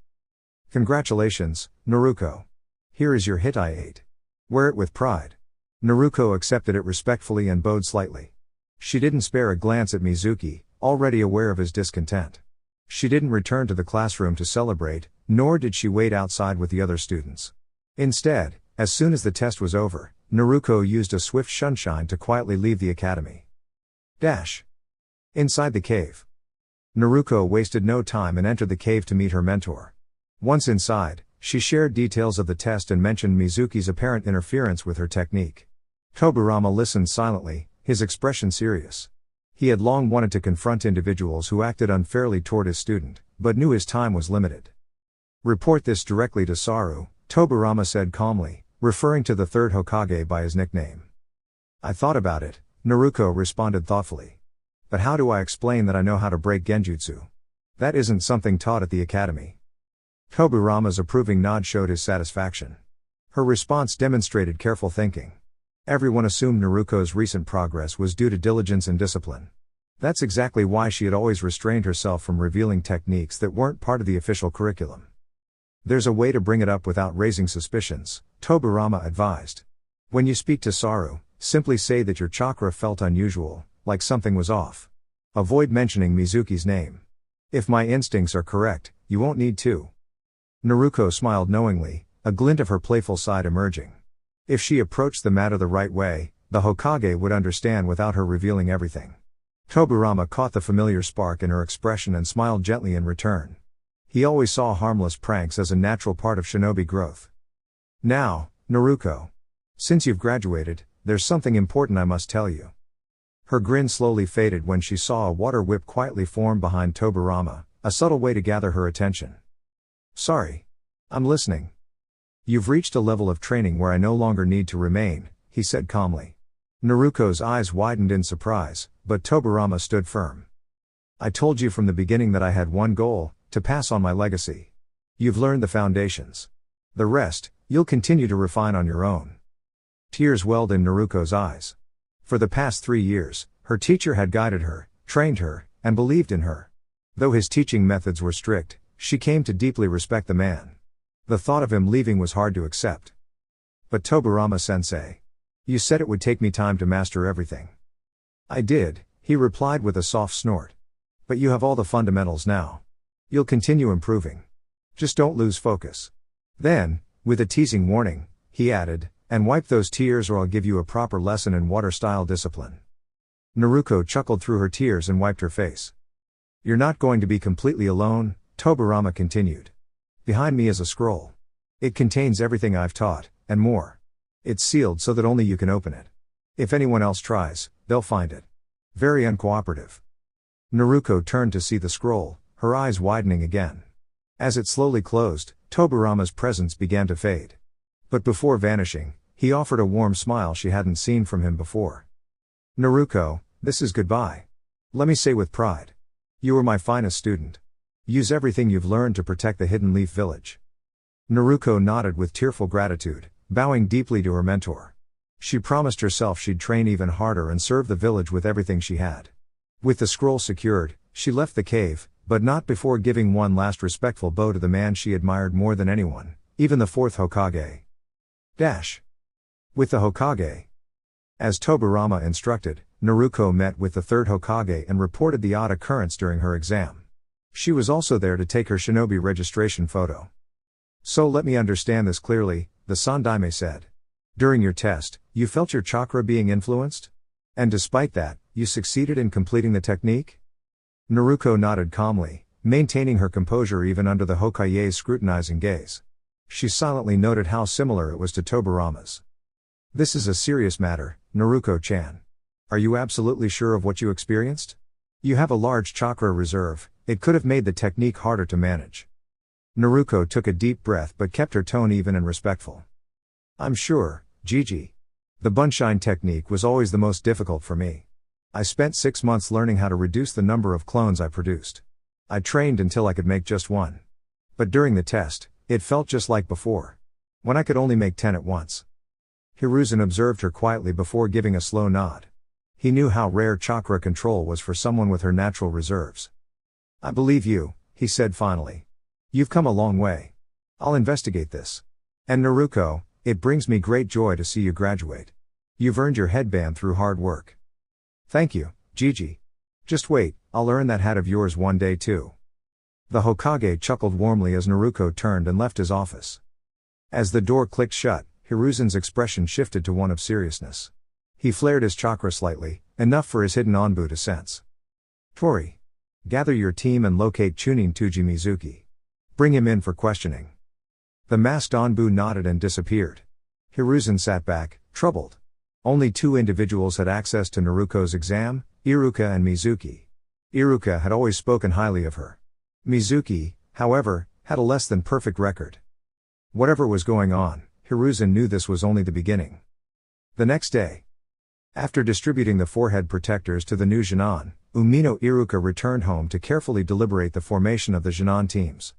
Congratulations, Naruko. Here is your hit I ate. Wear it with pride. Naruko accepted it respectfully and bowed slightly. She didn't spare a glance at Mizuki, already aware of his discontent. She didn't return to the classroom to celebrate, nor did she wait outside with the other students. Instead, as soon as the test was over, Naruko used a swift shunshine to quietly leave the academy. Inside the cave. Naruko wasted no time and entered the cave to meet her mentor. Once inside, she shared details of the test and mentioned Mizuki's apparent interference with her technique. Tobirama listened silently, his expression serious. He had long wanted to confront individuals who acted unfairly toward his student, but knew his time was limited. Report this directly to Saru, Tobirama said calmly, referring to the third Hokage by his nickname. I thought about it, Naruko responded thoughtfully. But how do I explain that I know how to break genjutsu? That isn't something taught at the academy. Tobirama's approving nod showed his satisfaction. Her response demonstrated careful thinking. Everyone assumed Naruko's recent progress was due to diligence and discipline. That's exactly why she had always restrained herself from revealing techniques that weren't part of the official curriculum. There's a way to bring it up without raising suspicions, Tobirama advised. When you speak to Saru, simply say that your chakra felt unusual, like something was off. Avoid mentioning Mizuki's name. If my instincts are correct, you won't need to. Naruko smiled knowingly, a glint of her playful side emerging. If she approached the matter the right way, the Hokage would understand without her revealing everything. Tobirama caught the familiar spark in her expression and smiled gently in return. He always saw harmless pranks as a natural part of shinobi growth. Now, Naruko. Since you've graduated, there's something important I must tell you. Her grin slowly faded when she saw a water whip quietly form behind Tobirama, a subtle way to gather her attention. Sorry. I'm listening. You've reached a level of training where I no longer need to remain, he said calmly. Naruko's eyes widened in surprise, but Tobirama stood firm. I told you from the beginning that I had one goal, to pass on my legacy. You've learned the foundations. The rest, you'll continue to refine on your own. Tears welled in Naruko's eyes. For the past 3 years, her teacher had guided her, trained her, and believed in her. Though his teaching methods were strict, she came to deeply respect the man. The thought of him leaving was hard to accept. But Tobirama-sensei. You said it would take me time to master everything. I did, he replied with a soft snort. But you have all the fundamentals now. You'll continue improving. Just don't lose focus. Then, with a teasing warning, he added, and wipe those tears or I'll give you a proper lesson in water-style discipline. Naruko chuckled through her tears and wiped her face. You're not going to be completely alone, Tobirama continued. Behind me is a scroll. It contains everything I've taught, and more. It's sealed so that only you can open it. If anyone else tries, they'll find it. Very uncooperative. Naruko turned to see the scroll, her eyes widening again. As it slowly closed, Tobirama's presence began to fade. But before vanishing, he offered a warm smile she hadn't seen from him before. Naruko, this is goodbye. Let me say with pride. You were my finest student. Use everything you've learned to protect the Hidden Leaf Village. Naruko nodded with tearful gratitude, bowing deeply to her mentor. She promised herself she'd train even harder and serve the village with everything she had. With the scroll secured, she left the cave, but not before giving one last respectful bow to the man she admired more than anyone, even the fourth Hokage. With the Hokage. As Tobirama instructed, Naruko met with the third Hokage and reported the odd occurrence during her exam. She was also there to take her shinobi registration photo. So let me understand this clearly, the Sandaime said. During your test, you felt your chakra being influenced? And despite that, you succeeded in completing the technique? Naruko nodded calmly, maintaining her composure even under the Hokage's scrutinizing gaze. She silently noted how similar it was to Tobirama's. This is a serious matter, Naruko-chan. Are you absolutely sure of what you experienced? You have a large chakra reserve, it could have made the technique harder to manage. Naruko took a deep breath but kept her tone even and respectful. I'm sure, Gigi. The bunshine technique was always the most difficult for me. I spent 6 months learning how to reduce the number of clones I produced. I trained until I could make just one. But during the test, it felt just like before. When I could only make 10 at once. Hiruzen observed her quietly before giving a slow nod. He knew how rare chakra control was for someone with her natural reserves. I believe you, he said finally. You've come a long way. I'll investigate this. And Naruko, it brings me great joy to see you graduate. You've earned your headband through hard work. Thank you, Gigi. Just wait, I'll earn that hat of yours one day too. The Hokage chuckled warmly as Naruko turned and left his office. As the door clicked shut, Hiruzen's expression shifted to one of seriousness. He flared his chakra slightly, enough for his hidden Anbu to sense. Tori. Gather your team and locate Chunin Tuji Mizuki. Bring him in for questioning. The masked Anbu nodded and disappeared. Hiruzen sat back, troubled. Only 2 individuals had access to Naruko's exam, Iruka and Mizuki. Iruka had always spoken highly of her. Mizuki, however, had a less than perfect record. Whatever was going on, Hiruzen knew this was only the beginning. The next day, after distributing the forehead protectors to the new Jinan, Umino Iruka returned home to carefully deliberate the formation of the Jinan teams.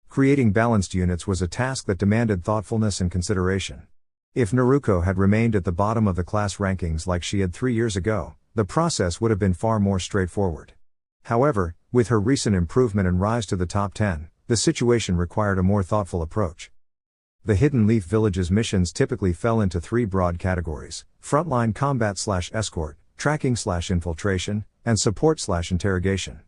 Creating balanced units was a task that demanded thoughtfulness and consideration. If Naruko had remained at the bottom of the class rankings like she had 3 years ago, the process would have been far more straightforward. However, with her recent improvement and rise to the top 10, the situation required a more thoughtful approach. The Hidden Leaf Village's missions typically fell into 3 broad categories: frontline combat/escort, tracking/infiltration, and support/interrogation.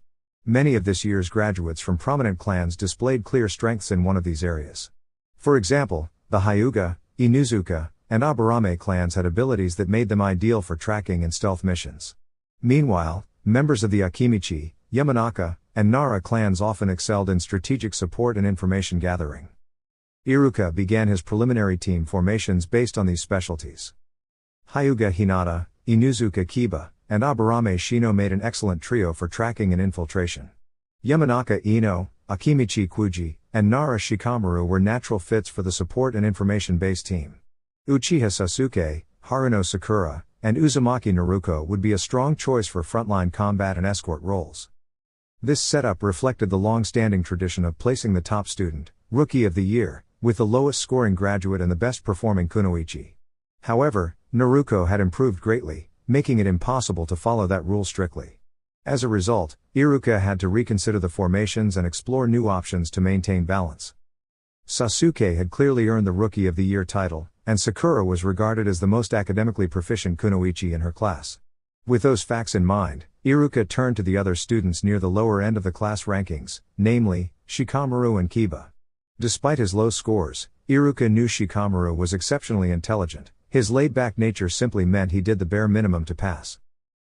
Many of this year's graduates from prominent clans displayed clear strengths in one of these areas. For example, the Hyuga, Inuzuka, and Aburame clans had abilities that made them ideal for tracking and stealth missions. Meanwhile, members of the Akimichi, Yamanaka, and Nara clans often excelled in strategic support and information gathering. Iruka began his preliminary team formations based on these specialties. Hyuga Hinata, Inuzuka Kiba, and Aburame Shino made an excellent trio for tracking and infiltration. Yamanaka Ino, Akimichi Kuji, and Nara Shikamaru were natural fits for the support and information-based team. Uchiha Sasuke, Haruno Sakura, and Uzumaki Naruko would be a strong choice for frontline combat and escort roles. This setup reflected the long-standing tradition of placing the top student, Rookie of the Year, with the lowest scoring graduate and the best performing kunoichi. However, Naruko had improved greatly, making it impossible to follow that rule strictly. As a result, Iruka had to reconsider the formations and explore new options to maintain balance. Sasuke had clearly earned the Rookie of the Year title, and Sakura was regarded as the most academically proficient kunoichi in her class. With those facts in mind, Iruka turned to the other students near the lower end of the class rankings, namely, Shikamaru and Kiba. Despite his low scores, Iruka knew Shikamaru was exceptionally intelligent. His laid-back nature simply meant he did the bare minimum to pass.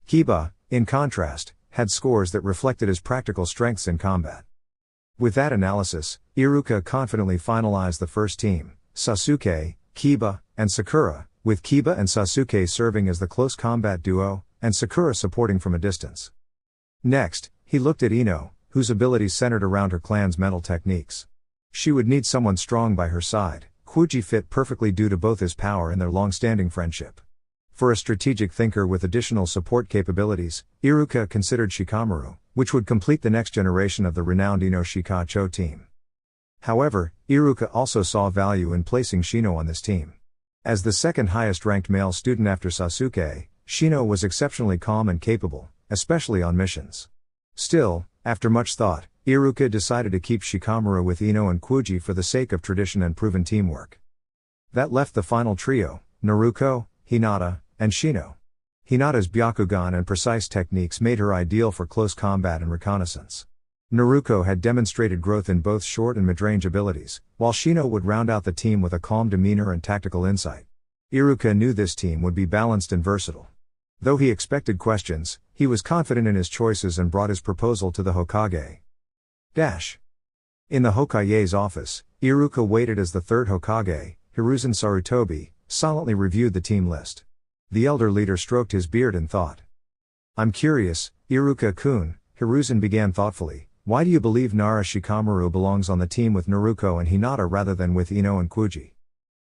Kiba, in contrast, had scores that reflected his practical strengths in combat. With that analysis, Iruka confidently finalized the first team: Sasuke, Kiba, and Sakura, with Kiba and Sasuke serving as the close combat duo, and Sakura supporting from a distance. Next, he looked at Ino, whose abilities centered around her clan's mental techniques. She would need someone strong by her side. Kuji fit perfectly due to both his power and their long-standing friendship. For a strategic thinker with additional support capabilities, Iruka considered Shikamaru, which would complete the next generation of the renowned Ino Shikacho team. However, Iruka also saw value in placing Shino on this team. As the second highest ranked male student after Sasuke, Shino was exceptionally calm and capable, especially on missions. Still, after much thought, Iruka decided to keep Shikamaru with Ino and Kuji for the sake of tradition and proven teamwork. That left the final trio: Naruko, Hinata, and Shino. Hinata's Byakugan and precise techniques made her ideal for close combat and reconnaissance. Naruko had demonstrated growth in both short and mid-range abilities, while Shino would round out the team with a calm demeanor and tactical insight. Iruka knew this team would be balanced and versatile. Though he expected questions, he was confident in his choices and brought his proposal to the Hokage. In the Hokage's office, Iruka waited as the third Hokage, Hiruzen Sarutobi, silently reviewed the team list. The elder leader stroked his beard in thought. I'm curious, Iruka-kun, Hiruzen began thoughtfully, why do you believe Nara Shikamaru belongs on the team with Naruko and Hinata rather than with Ino and Kuji?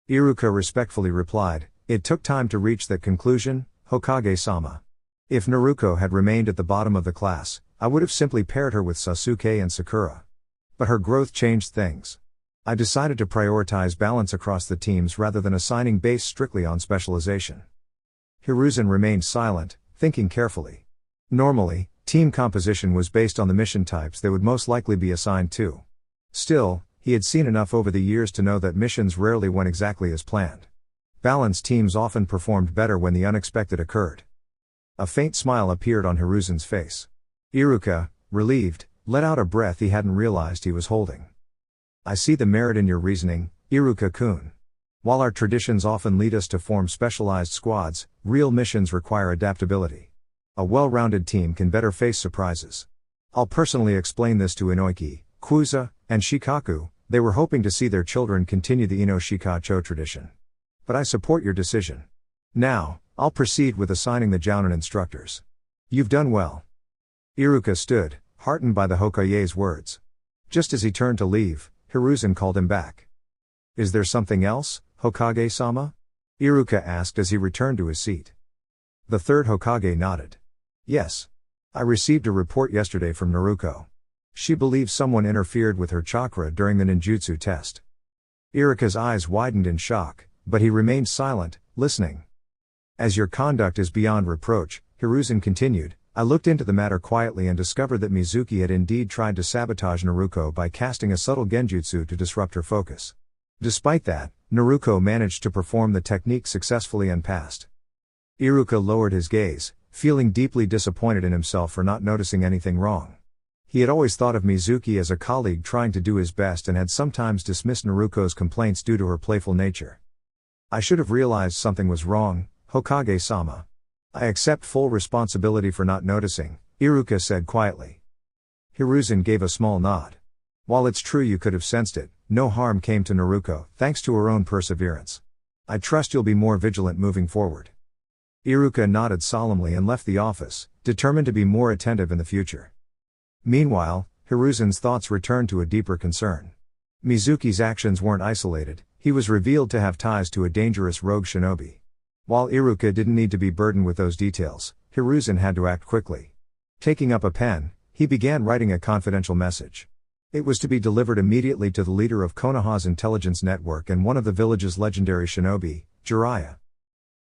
Iruka respectfully replied, it took time to reach that conclusion, Hokage-sama. If Naruko had remained at the bottom of the class, I would have simply paired her with Sasuke and Sakura. But her growth changed things. I decided to prioritize balance across the teams rather than assigning based strictly on specialization. Hiruzen remained silent, thinking carefully. Normally, team composition was based on the mission types they would most likely be assigned to. Still, he had seen enough over the years to know that missions rarely went exactly as planned. Balanced teams often performed better when the unexpected occurred. A faint smile appeared on Hiruzen's face. Iruka, relieved, let out a breath he hadn't realized he was holding. I see the merit in your reasoning, Iruka-kun. While our traditions often lead us to form specialized squads, real missions require adaptability. A well-rounded team can better face surprises. I'll personally explain this to Inoiki, Kuza, and Shikaku. They were hoping to see their children continue the Ino Shikacho tradition. But I support your decision. Now, I'll proceed with assigning the Jounin instructors. You've done well. Iruka stood, heartened by the Hokage's words. Just as he turned to leave, Hiruzen called him back. Is there something else, Hokage-sama? Iruka asked as he returned to his seat. The third Hokage nodded. Yes. I received a report yesterday from Naruko. She believes someone interfered with her chakra during the ninjutsu test. Iruka's eyes widened in shock, but he remained silent, listening. As your conduct is beyond reproach, Hiruzen continued, I looked into the matter quietly and discovered that Mizuki had indeed tried to sabotage Naruko by casting a subtle genjutsu to disrupt her focus. Despite that, Naruko managed to perform the technique successfully and passed. Iruka lowered his gaze, feeling deeply disappointed in himself for not noticing anything wrong. He had always thought of Mizuki as a colleague trying to do his best and had sometimes dismissed Naruko's complaints due to her playful nature. I should have realized something was wrong, Hokage-sama. I accept full responsibility for not noticing, Iruka said quietly. Hiruzen gave a small nod. While it's true you could have sensed it, no harm came to Naruko, thanks to her own perseverance. I trust you'll be more vigilant moving forward. Iruka nodded solemnly and left the office, determined to be more attentive in the future. Meanwhile, Hiruzen's thoughts returned to a deeper concern. Mizuki's actions weren't isolated, he was revealed to have ties to a dangerous rogue shinobi. While Iruka didn't need to be burdened with those details, Hiruzen had to act quickly. Taking up a pen, he began writing a confidential message. It was to be delivered immediately to the leader of Konoha's intelligence network and one of the village's legendary shinobi, Jiraiya.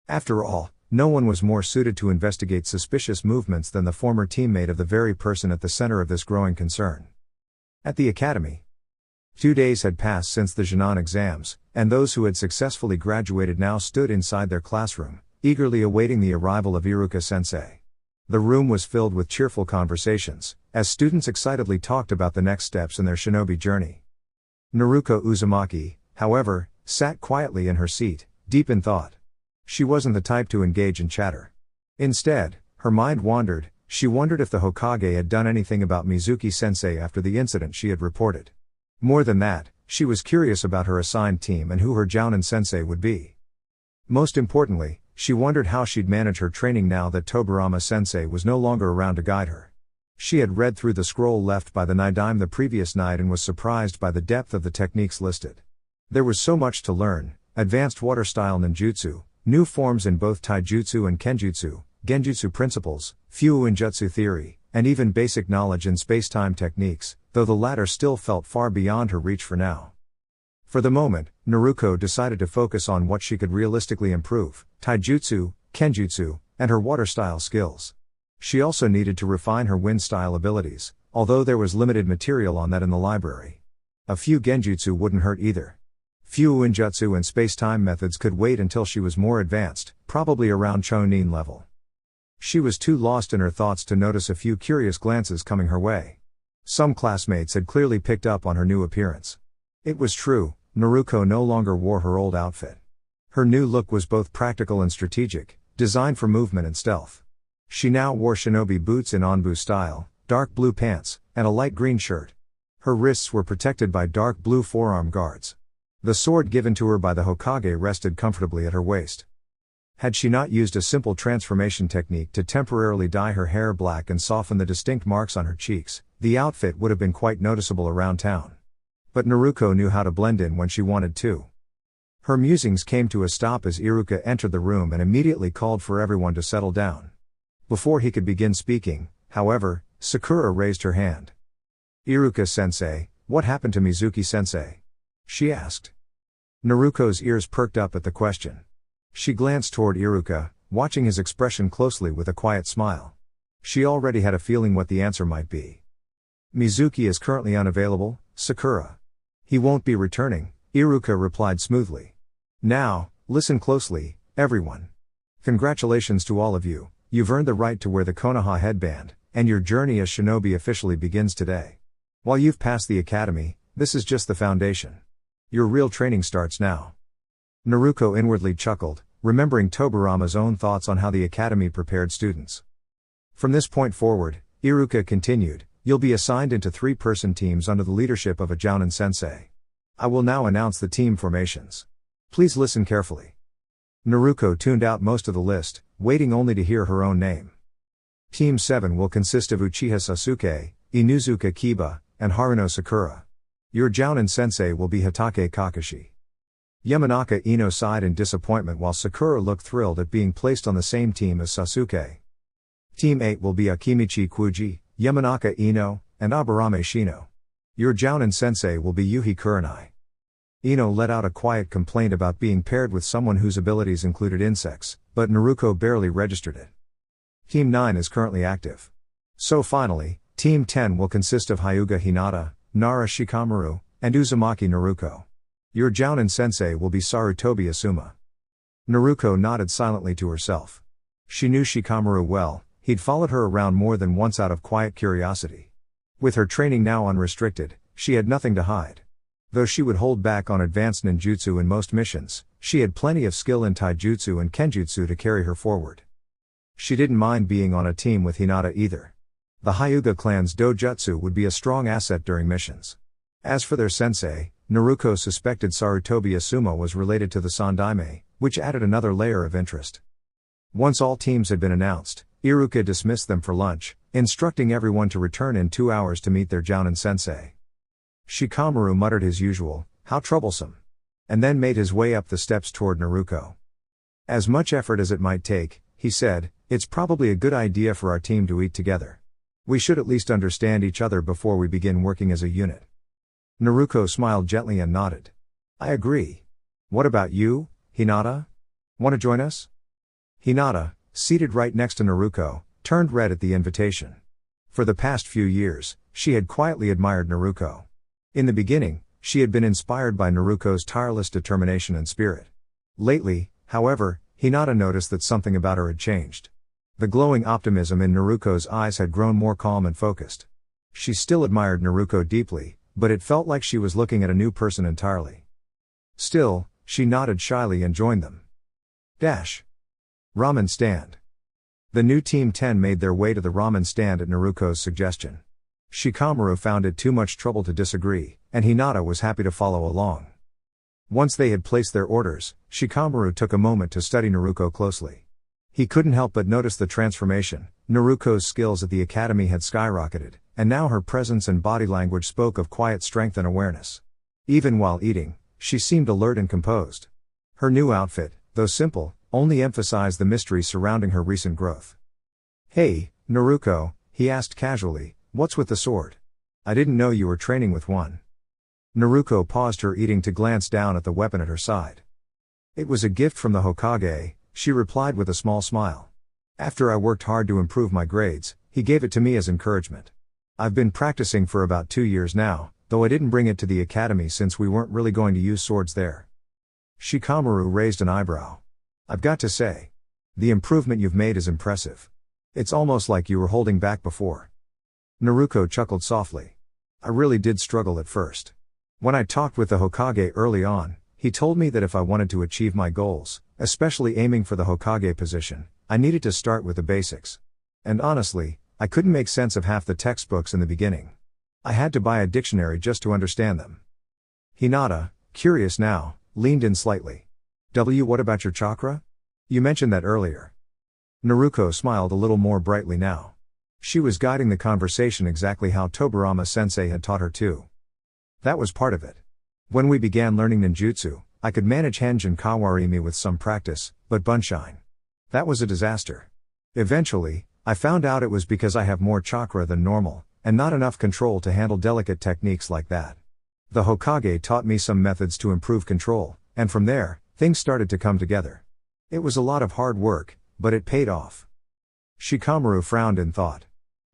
After all, no one was more suited to investigate suspicious movements than the former teammate of the very person at the center of this growing concern. At the academy, 2 days had passed since the Jinan exams, and those who had successfully graduated now stood inside their classroom, eagerly awaiting the arrival of Iruka-sensei. The room was filled with cheerful conversations, as students excitedly talked about the next steps in their shinobi journey. Naruko Uzumaki, however, sat quietly in her seat, deep in thought. She wasn't the type to engage in chatter. Instead, her mind wandered. She wondered if the Hokage had done anything about Mizuki-sensei after the incident she had reported. More than that, she was curious about her assigned team and who her Jounin sensei would be. Most importantly, she wondered how she'd manage her training now that Tobirama sensei was no longer around to guide her. She had read through the scroll left by the Nidaime the previous night and was surprised by the depth of the techniques listed. There was so much to learn: advanced water-style ninjutsu, new forms in both taijutsu and kenjutsu, genjutsu principles, fuuinjutsu theory, and even basic knowledge in space-time techniques, though the latter still felt far beyond her reach for now. For the moment, Naruko decided to focus on what she could realistically improve: taijutsu, kenjutsu, and her water-style skills. She also needed to refine her wind-style abilities, although there was limited material on that in the library. A few genjutsu wouldn't hurt either. Fuuinjutsu and space-time methods could wait until she was more advanced, probably around Chonin level. She was too lost in her thoughts to notice a few curious glances coming her way. Some classmates had clearly picked up on her new appearance. It was true, Naruko no longer wore her old outfit. Her new look was both practical and strategic, designed for movement and stealth. She now wore shinobi boots in Onbu style, dark blue pants, and a light green shirt. Her wrists were protected by dark blue forearm guards. The sword given to her by the Hokage rested comfortably at her waist. Had she not used a simple transformation technique to temporarily dye her hair black and soften the distinct marks on her cheeks, the outfit would have been quite noticeable around town. But Naruko knew how to blend in when she wanted to. Her musings came to a stop as Iruka entered the room and immediately called for everyone to settle down. Before he could begin speaking, however, Sakura raised her hand. "Iruka-sensei, what happened to Mizuki-sensei?" she asked. Naruko's ears perked up at the question. She glanced toward Iruka, watching his expression closely with a quiet smile. She already had a feeling what the answer might be. "Mizuki is currently unavailable, Sakura. He won't be returning," Iruka replied smoothly. "Now, listen closely, everyone. Congratulations to all of you, you've earned the right to wear the Konoha headband, and your journey as shinobi officially begins today. While you've passed the academy, this is just the foundation. Your real training starts now." Naruko inwardly chuckled, remembering Tobirama's own thoughts on how the academy prepared students. From this point forward, Iruka continued, "You'll be assigned into 3-person teams under the leadership of a Jounin sensei. I will now announce the team formations. Please listen carefully." Naruko tuned out most of the list, waiting only to hear her own name. Team 7 will consist of Uchiha Sasuke, Inuzuka Kiba, and Haruno Sakura. Your Jounin sensei will be Hatake Kakashi. Yamanaka Ino sighed in disappointment while Sakura looked thrilled at being placed on the same team as Sasuke. Team 8 will be Akimichi Kuji, Yamanaka Ino, and Aburame Shino. Your Jounin sensei will be Yuhi Kurenai. Ino let out a quiet complaint about being paired with someone whose abilities included insects, but Naruko barely registered it. Team 9 is currently active. So finally, Team 10 will consist of Hyuga Hinata, Nara Shikamaru, and Uzumaki Naruko. Your Jounin sensei will be Sarutobi Asuma. Naruko nodded silently to herself. She knew Shikamaru well, he'd followed her around more than once out of quiet curiosity. With her training now unrestricted, she had nothing to hide. Though she would hold back on advanced ninjutsu in most missions, she had plenty of skill in taijutsu and kenjutsu to carry her forward. She didn't mind being on a team with Hinata either. The Hyuga clan's dojutsu would be a strong asset during missions. As for their sensei, Naruko suspected Sarutobi Asuma was related to the Sandaime, which added another layer of interest. Once all teams had been announced, Iruka dismissed them for lunch, instructing everyone to return in 2 hours to meet their Jounin sensei. Shikamaru muttered his usual, "How troublesome," and then made his way up the steps toward Naruko. "As much effort as it might take," he said, "it's probably a good idea for our team to eat together. We should at least understand each other before we begin working as a unit." Naruko smiled gently and nodded. "I agree. What about you, Hinata? Want to join us?" Hinata, seated right next to Naruko, turned red at the invitation. For the past few years, she had quietly admired Naruko. In the beginning, she had been inspired by Naruko's tireless determination and spirit. Lately, however, Hinata noticed that something about her had changed. The glowing optimism in Naruko's eyes had grown more calm and focused. She still admired Naruko deeply, but it felt like she was looking at a new person entirely. Still, she nodded shyly and joined them. Ramen stand. The new Team 10 made their way to the ramen stand at Naruko's suggestion. Shikamaru found it too much trouble to disagree, and Hinata was happy to follow along. Once they had placed their orders, Shikamaru took a moment to study Naruko closely. He couldn't help but notice the transformation. Naruko's skills at the academy had skyrocketed, and now her presence and body language spoke of quiet strength and awareness. Even while eating, she seemed alert and composed. Her new outfit, though simple, only emphasized the mystery surrounding her recent growth. "Hey, Naruko," he asked casually, "what's with the sword? I didn't know you were training with one." Naruko paused her eating to glance down at the weapon at her side. "It was a gift from the Hokage," she replied with a small smile. "After I worked hard to improve my grades, he gave it to me as encouragement. I've been practicing for about 2 years now, though I didn't bring it to the academy since we weren't really going to use swords there." Shikamaru raised an eyebrow. "I've got to say, the improvement you've made is impressive. It's almost like you were holding back before." Naruko chuckled softly. "I really did struggle at first. When I talked with the Hokage early on, he told me that if I wanted to achieve my goals, especially aiming for the Hokage position, I needed to start with the basics. And honestly, I couldn't make sense of half the textbooks in the beginning. I had to buy a dictionary just to understand them." Hinata, curious now, leaned in slightly. "What about your chakra? You mentioned that earlier. Naruko smiled a little more brightly now. She was guiding the conversation exactly how Tobirama sensei had taught her to. That was part of it. When we began learning ninjutsu, I could manage henge and kawarimi with some practice, but bunshine. That was a disaster. Eventually, I found out it was because I have more chakra than normal, and not enough control to handle delicate techniques like that. The Hokage taught me some methods to improve control, and from there, things started to come together. It was a lot of hard work, but it paid off. Shikamaru frowned in thought.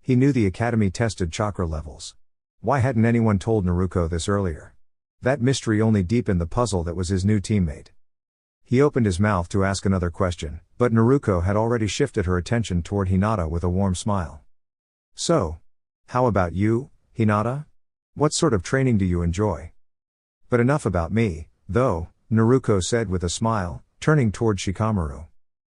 He knew the academy tested chakra levels. Why hadn't anyone told Naruko this earlier? That mystery only deepened the puzzle that was his new teammate. He opened his mouth to ask another question, but Naruko had already shifted her attention toward Hinata with a warm smile. So, how about you, Hinata? What sort of training do you enjoy? But enough about me, though, Naruko said with a smile, turning toward Shikamaru.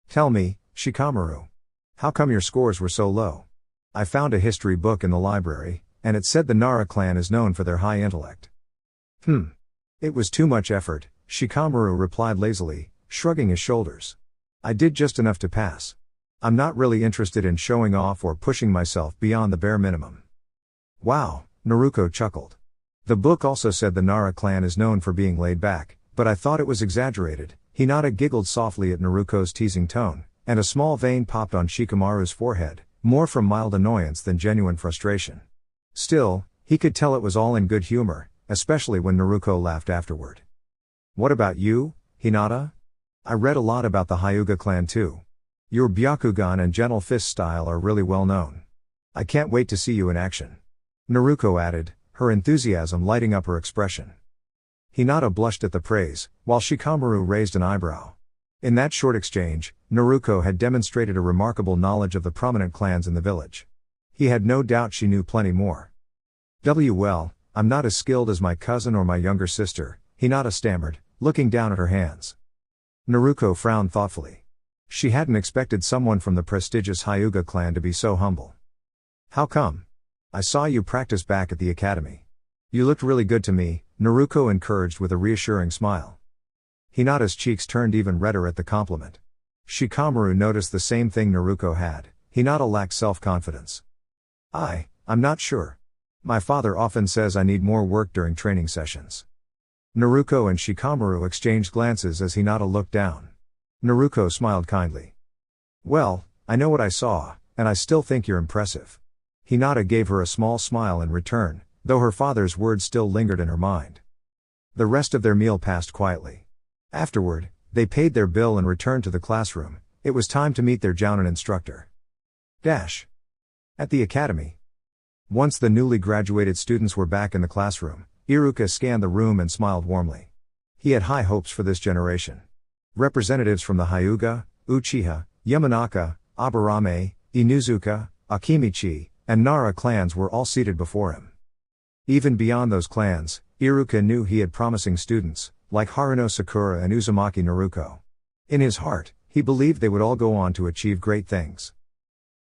Tell me, Shikamaru. How come your scores were so low? I found a history book in the library, and it said the Nara clan is known for their high intellect. It was too much effort, Shikamaru replied lazily, shrugging his shoulders. I did just enough to pass. I'm not really interested in showing off or pushing myself beyond the bare minimum. Wow, Naruko chuckled. The book also said the Nara clan is known for being laid back, but I thought it was exaggerated. Hinata giggled softly at Naruko's teasing tone, and a small vein popped on Shikamaru's forehead, more from mild annoyance than genuine frustration. Still, he could tell it was all in good humor, especially when Naruko laughed afterward. What about you, Hinata? I read a lot about the Hyuga clan too. Your Byakugan and gentle fist style are really well known. I can't wait to see you in action. Naruko added, her enthusiasm lighting up her expression. Hinata blushed at the praise, while Shikamaru raised an eyebrow. In that short exchange, Naruko had demonstrated a remarkable knowledge of the prominent clans in the village. He had no doubt she knew plenty more. Well, I'm not as skilled as my cousin or my younger sister, Hinata stammered, looking down at her hands. Naruko frowned thoughtfully. She hadn't expected someone from the prestigious Hyuga clan to be so humble. How come? I saw you practice back at the academy. You looked really good to me, Naruko encouraged with a reassuring smile. Hinata's cheeks turned even redder at the compliment. Shikamaru noticed the same thing Naruko had. Hinata lacked self-confidence. I'm not sure. My father often says I need more work during training sessions. Naruko and Shikamaru exchanged glances as Hinata looked down. Naruko smiled kindly. Well, I know what I saw, and I still think you're impressive. Hinata gave her a small smile in return, though her father's words still lingered in her mind. The rest of their meal passed quietly. Afterward, they paid their bill and returned to the classroom. It was time to meet their Jounin instructor. At the academy. Once the newly graduated students were back in the classroom, Iruka scanned the room and smiled warmly. He had high hopes for this generation. Representatives from the Hyuga, Uchiha, Yamanaka, Aburame, Inuzuka, Akimichi, and Nara clans were all seated before him. Even beyond those clans, Iruka knew he had promising students, like Haruno Sakura and Uzumaki Naruko. In his heart, he believed they would all go on to achieve great things.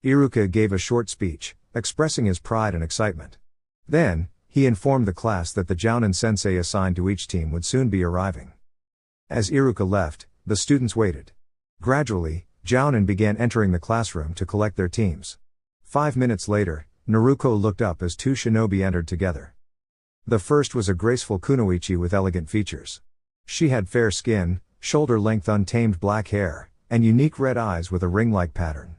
Iruka gave a short speech, expressing his pride and excitement. Then, he informed the class that the Jounin sensei assigned to each team would soon be arriving. As Iruka left, the students waited. Gradually, Jounin began entering the classroom to collect their teams. 5 minutes later, Naruko looked up as two shinobi entered together. The first was a graceful kunoichi with elegant features. She had fair skin, shoulder-length untamed black hair, and unique red eyes with a ring-like pattern.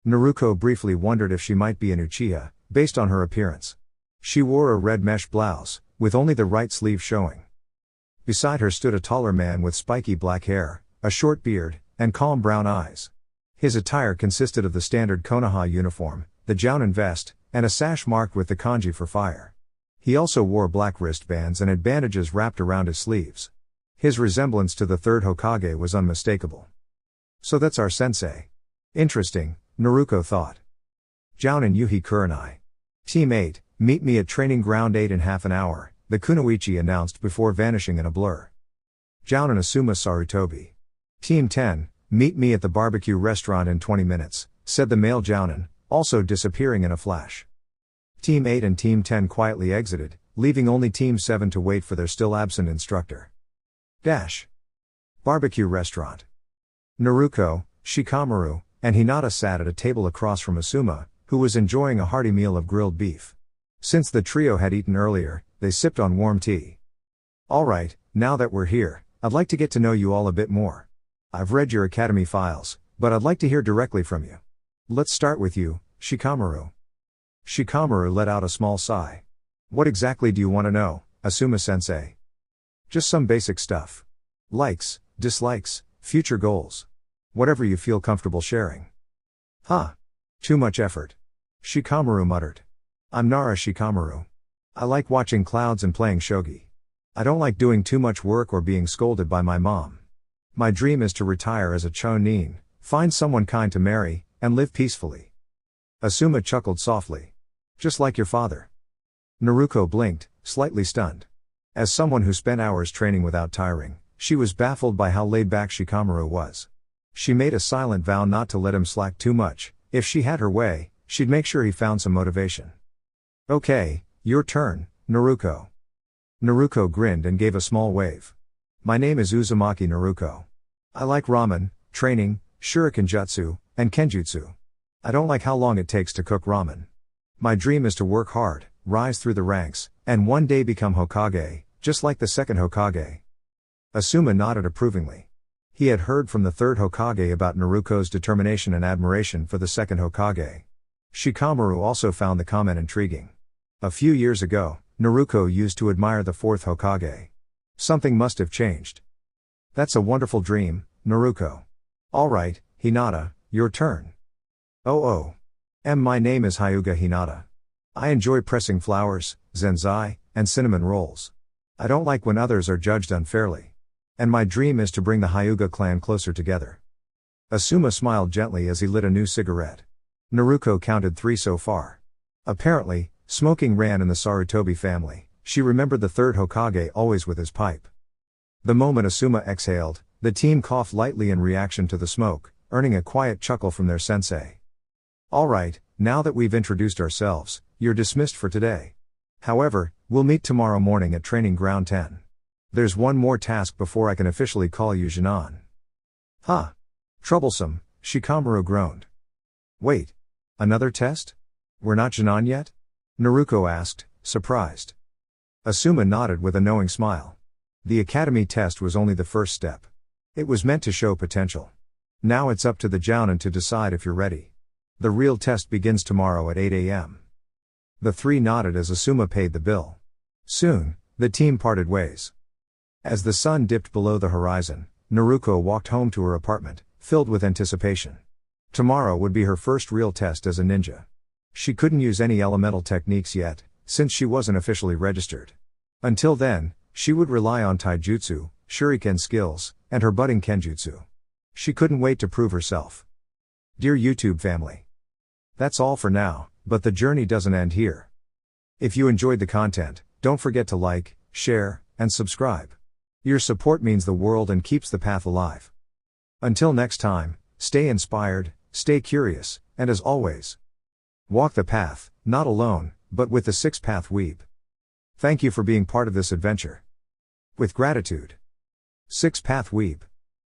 Naruko briefly wondered if she might be an Uchiha, based on her appearance. She wore a red mesh blouse, with only the right sleeve showing. Beside her stood a taller man with spiky black hair, a short beard, and calm brown eyes. His attire consisted of the standard Konoha uniform, the Jounin vest, and a sash marked with the kanji for fire. He also wore black wristbands and had bandages wrapped around his sleeves. His resemblance to the third Hokage was unmistakable. So that's our sensei. Interesting, Naruko thought. Jounin Yuhi Kurenai. Team 8, meet me at training ground 8 in half an hour, the kunoichi announced before vanishing in a blur. Jounin Asuma Sarutobi. Team 10, meet me at the barbecue restaurant in 20 minutes, said the male Jounin, also disappearing in a flash. Team 8 and Team 10 quietly exited, leaving only Team 7 to wait for their still absent instructor. Barbecue restaurant. Naruko, Shikamaru, and Hinata sat at a table across from Asuma, who was enjoying a hearty meal of grilled beef. Since the trio had eaten earlier, they sipped on warm tea. Alright, now that we're here, I'd like to get to know you all a bit more. I've read your academy files, but I'd like to hear directly from you. Let's start with you, Shikamaru. Shikamaru let out a small sigh. What exactly do you want to know, Asuma-sensei? Just some basic stuff. Likes, dislikes, future goals. Whatever you feel comfortable sharing. Huh. Too much effort. Shikamaru muttered. I'm Nara Shikamaru. I like watching clouds and playing shogi. I don't like doing too much work or being scolded by my mom. My dream is to retire as a chonin, find someone kind to marry, and live peacefully. Asuma chuckled softly. Just like your father. Naruko blinked, slightly stunned. As someone who spent hours training without tiring, she was baffled by how laid back Shikamaru was. She made a silent vow not to let him slack too much. If she had her way, she'd make sure he found some motivation. Okay, your turn, Naruko. Naruko grinned and gave a small wave. My name is Uzumaki Naruko. I like ramen, training, shuriken jutsu, and kenjutsu. I don't like how long it takes to cook ramen. My dream is to work hard, rise through the ranks, and one day become Hokage, just like the second Hokage. Asuma nodded approvingly. He had heard from the third Hokage about Naruko's determination and admiration for the second Hokage. Shikamaru also found the comment intriguing. A few years ago, Naruko used to admire the fourth Hokage. Something must have changed. That's a wonderful dream, Naruko. Alright, Hinata, your turn. Oh. My name is Hyuga Hinata. I enjoy pressing flowers, zenzai, and cinnamon rolls. I don't like when others are judged unfairly. And my dream is to bring the Hyuga clan closer together. Asuma smiled gently as he lit a new cigarette. Naruko counted 3 so far. Apparently, smoking ran in the Sarutobi family. She remembered the third Hokage always with his pipe. The moment Asuma exhaled, the team coughed lightly in reaction to the smoke, earning a quiet chuckle from their sensei. Alright, now that we've introduced ourselves, you're dismissed for today. However, we'll meet tomorrow morning at Training Ground 10. There's one more task before I can officially call you Jinan. Huh. Troublesome, Shikamaru groaned. Wait. Another test? We're not Jinan yet? Naruko asked, surprised. Asuma nodded with a knowing smile. The academy test was only the first step. It was meant to show potential. Now it's up to the Jounin to decide if you're ready. The real test begins tomorrow at 8 a.m. The three nodded as Asuma paid the bill. Soon, the team parted ways. As the sun dipped below the horizon, Naruko walked home to her apartment, filled with anticipation. Tomorrow would be her first real test as a ninja. She couldn't use any elemental techniques yet, since she wasn't officially registered. Until then, she would rely on taijutsu, shuriken skills, and her budding kenjutsu. She couldn't wait to prove herself. Dear YouTube family. That's all for now, but the journey doesn't end here. If you enjoyed the content, don't forget to like, share, and subscribe. Your support means the world and keeps the path alive. Until next time, stay inspired, stay curious, and as always, walk the path, not alone, but with the 6-Path Weeb. Thank you for being part of this adventure. With gratitude. 6-Path Weeb.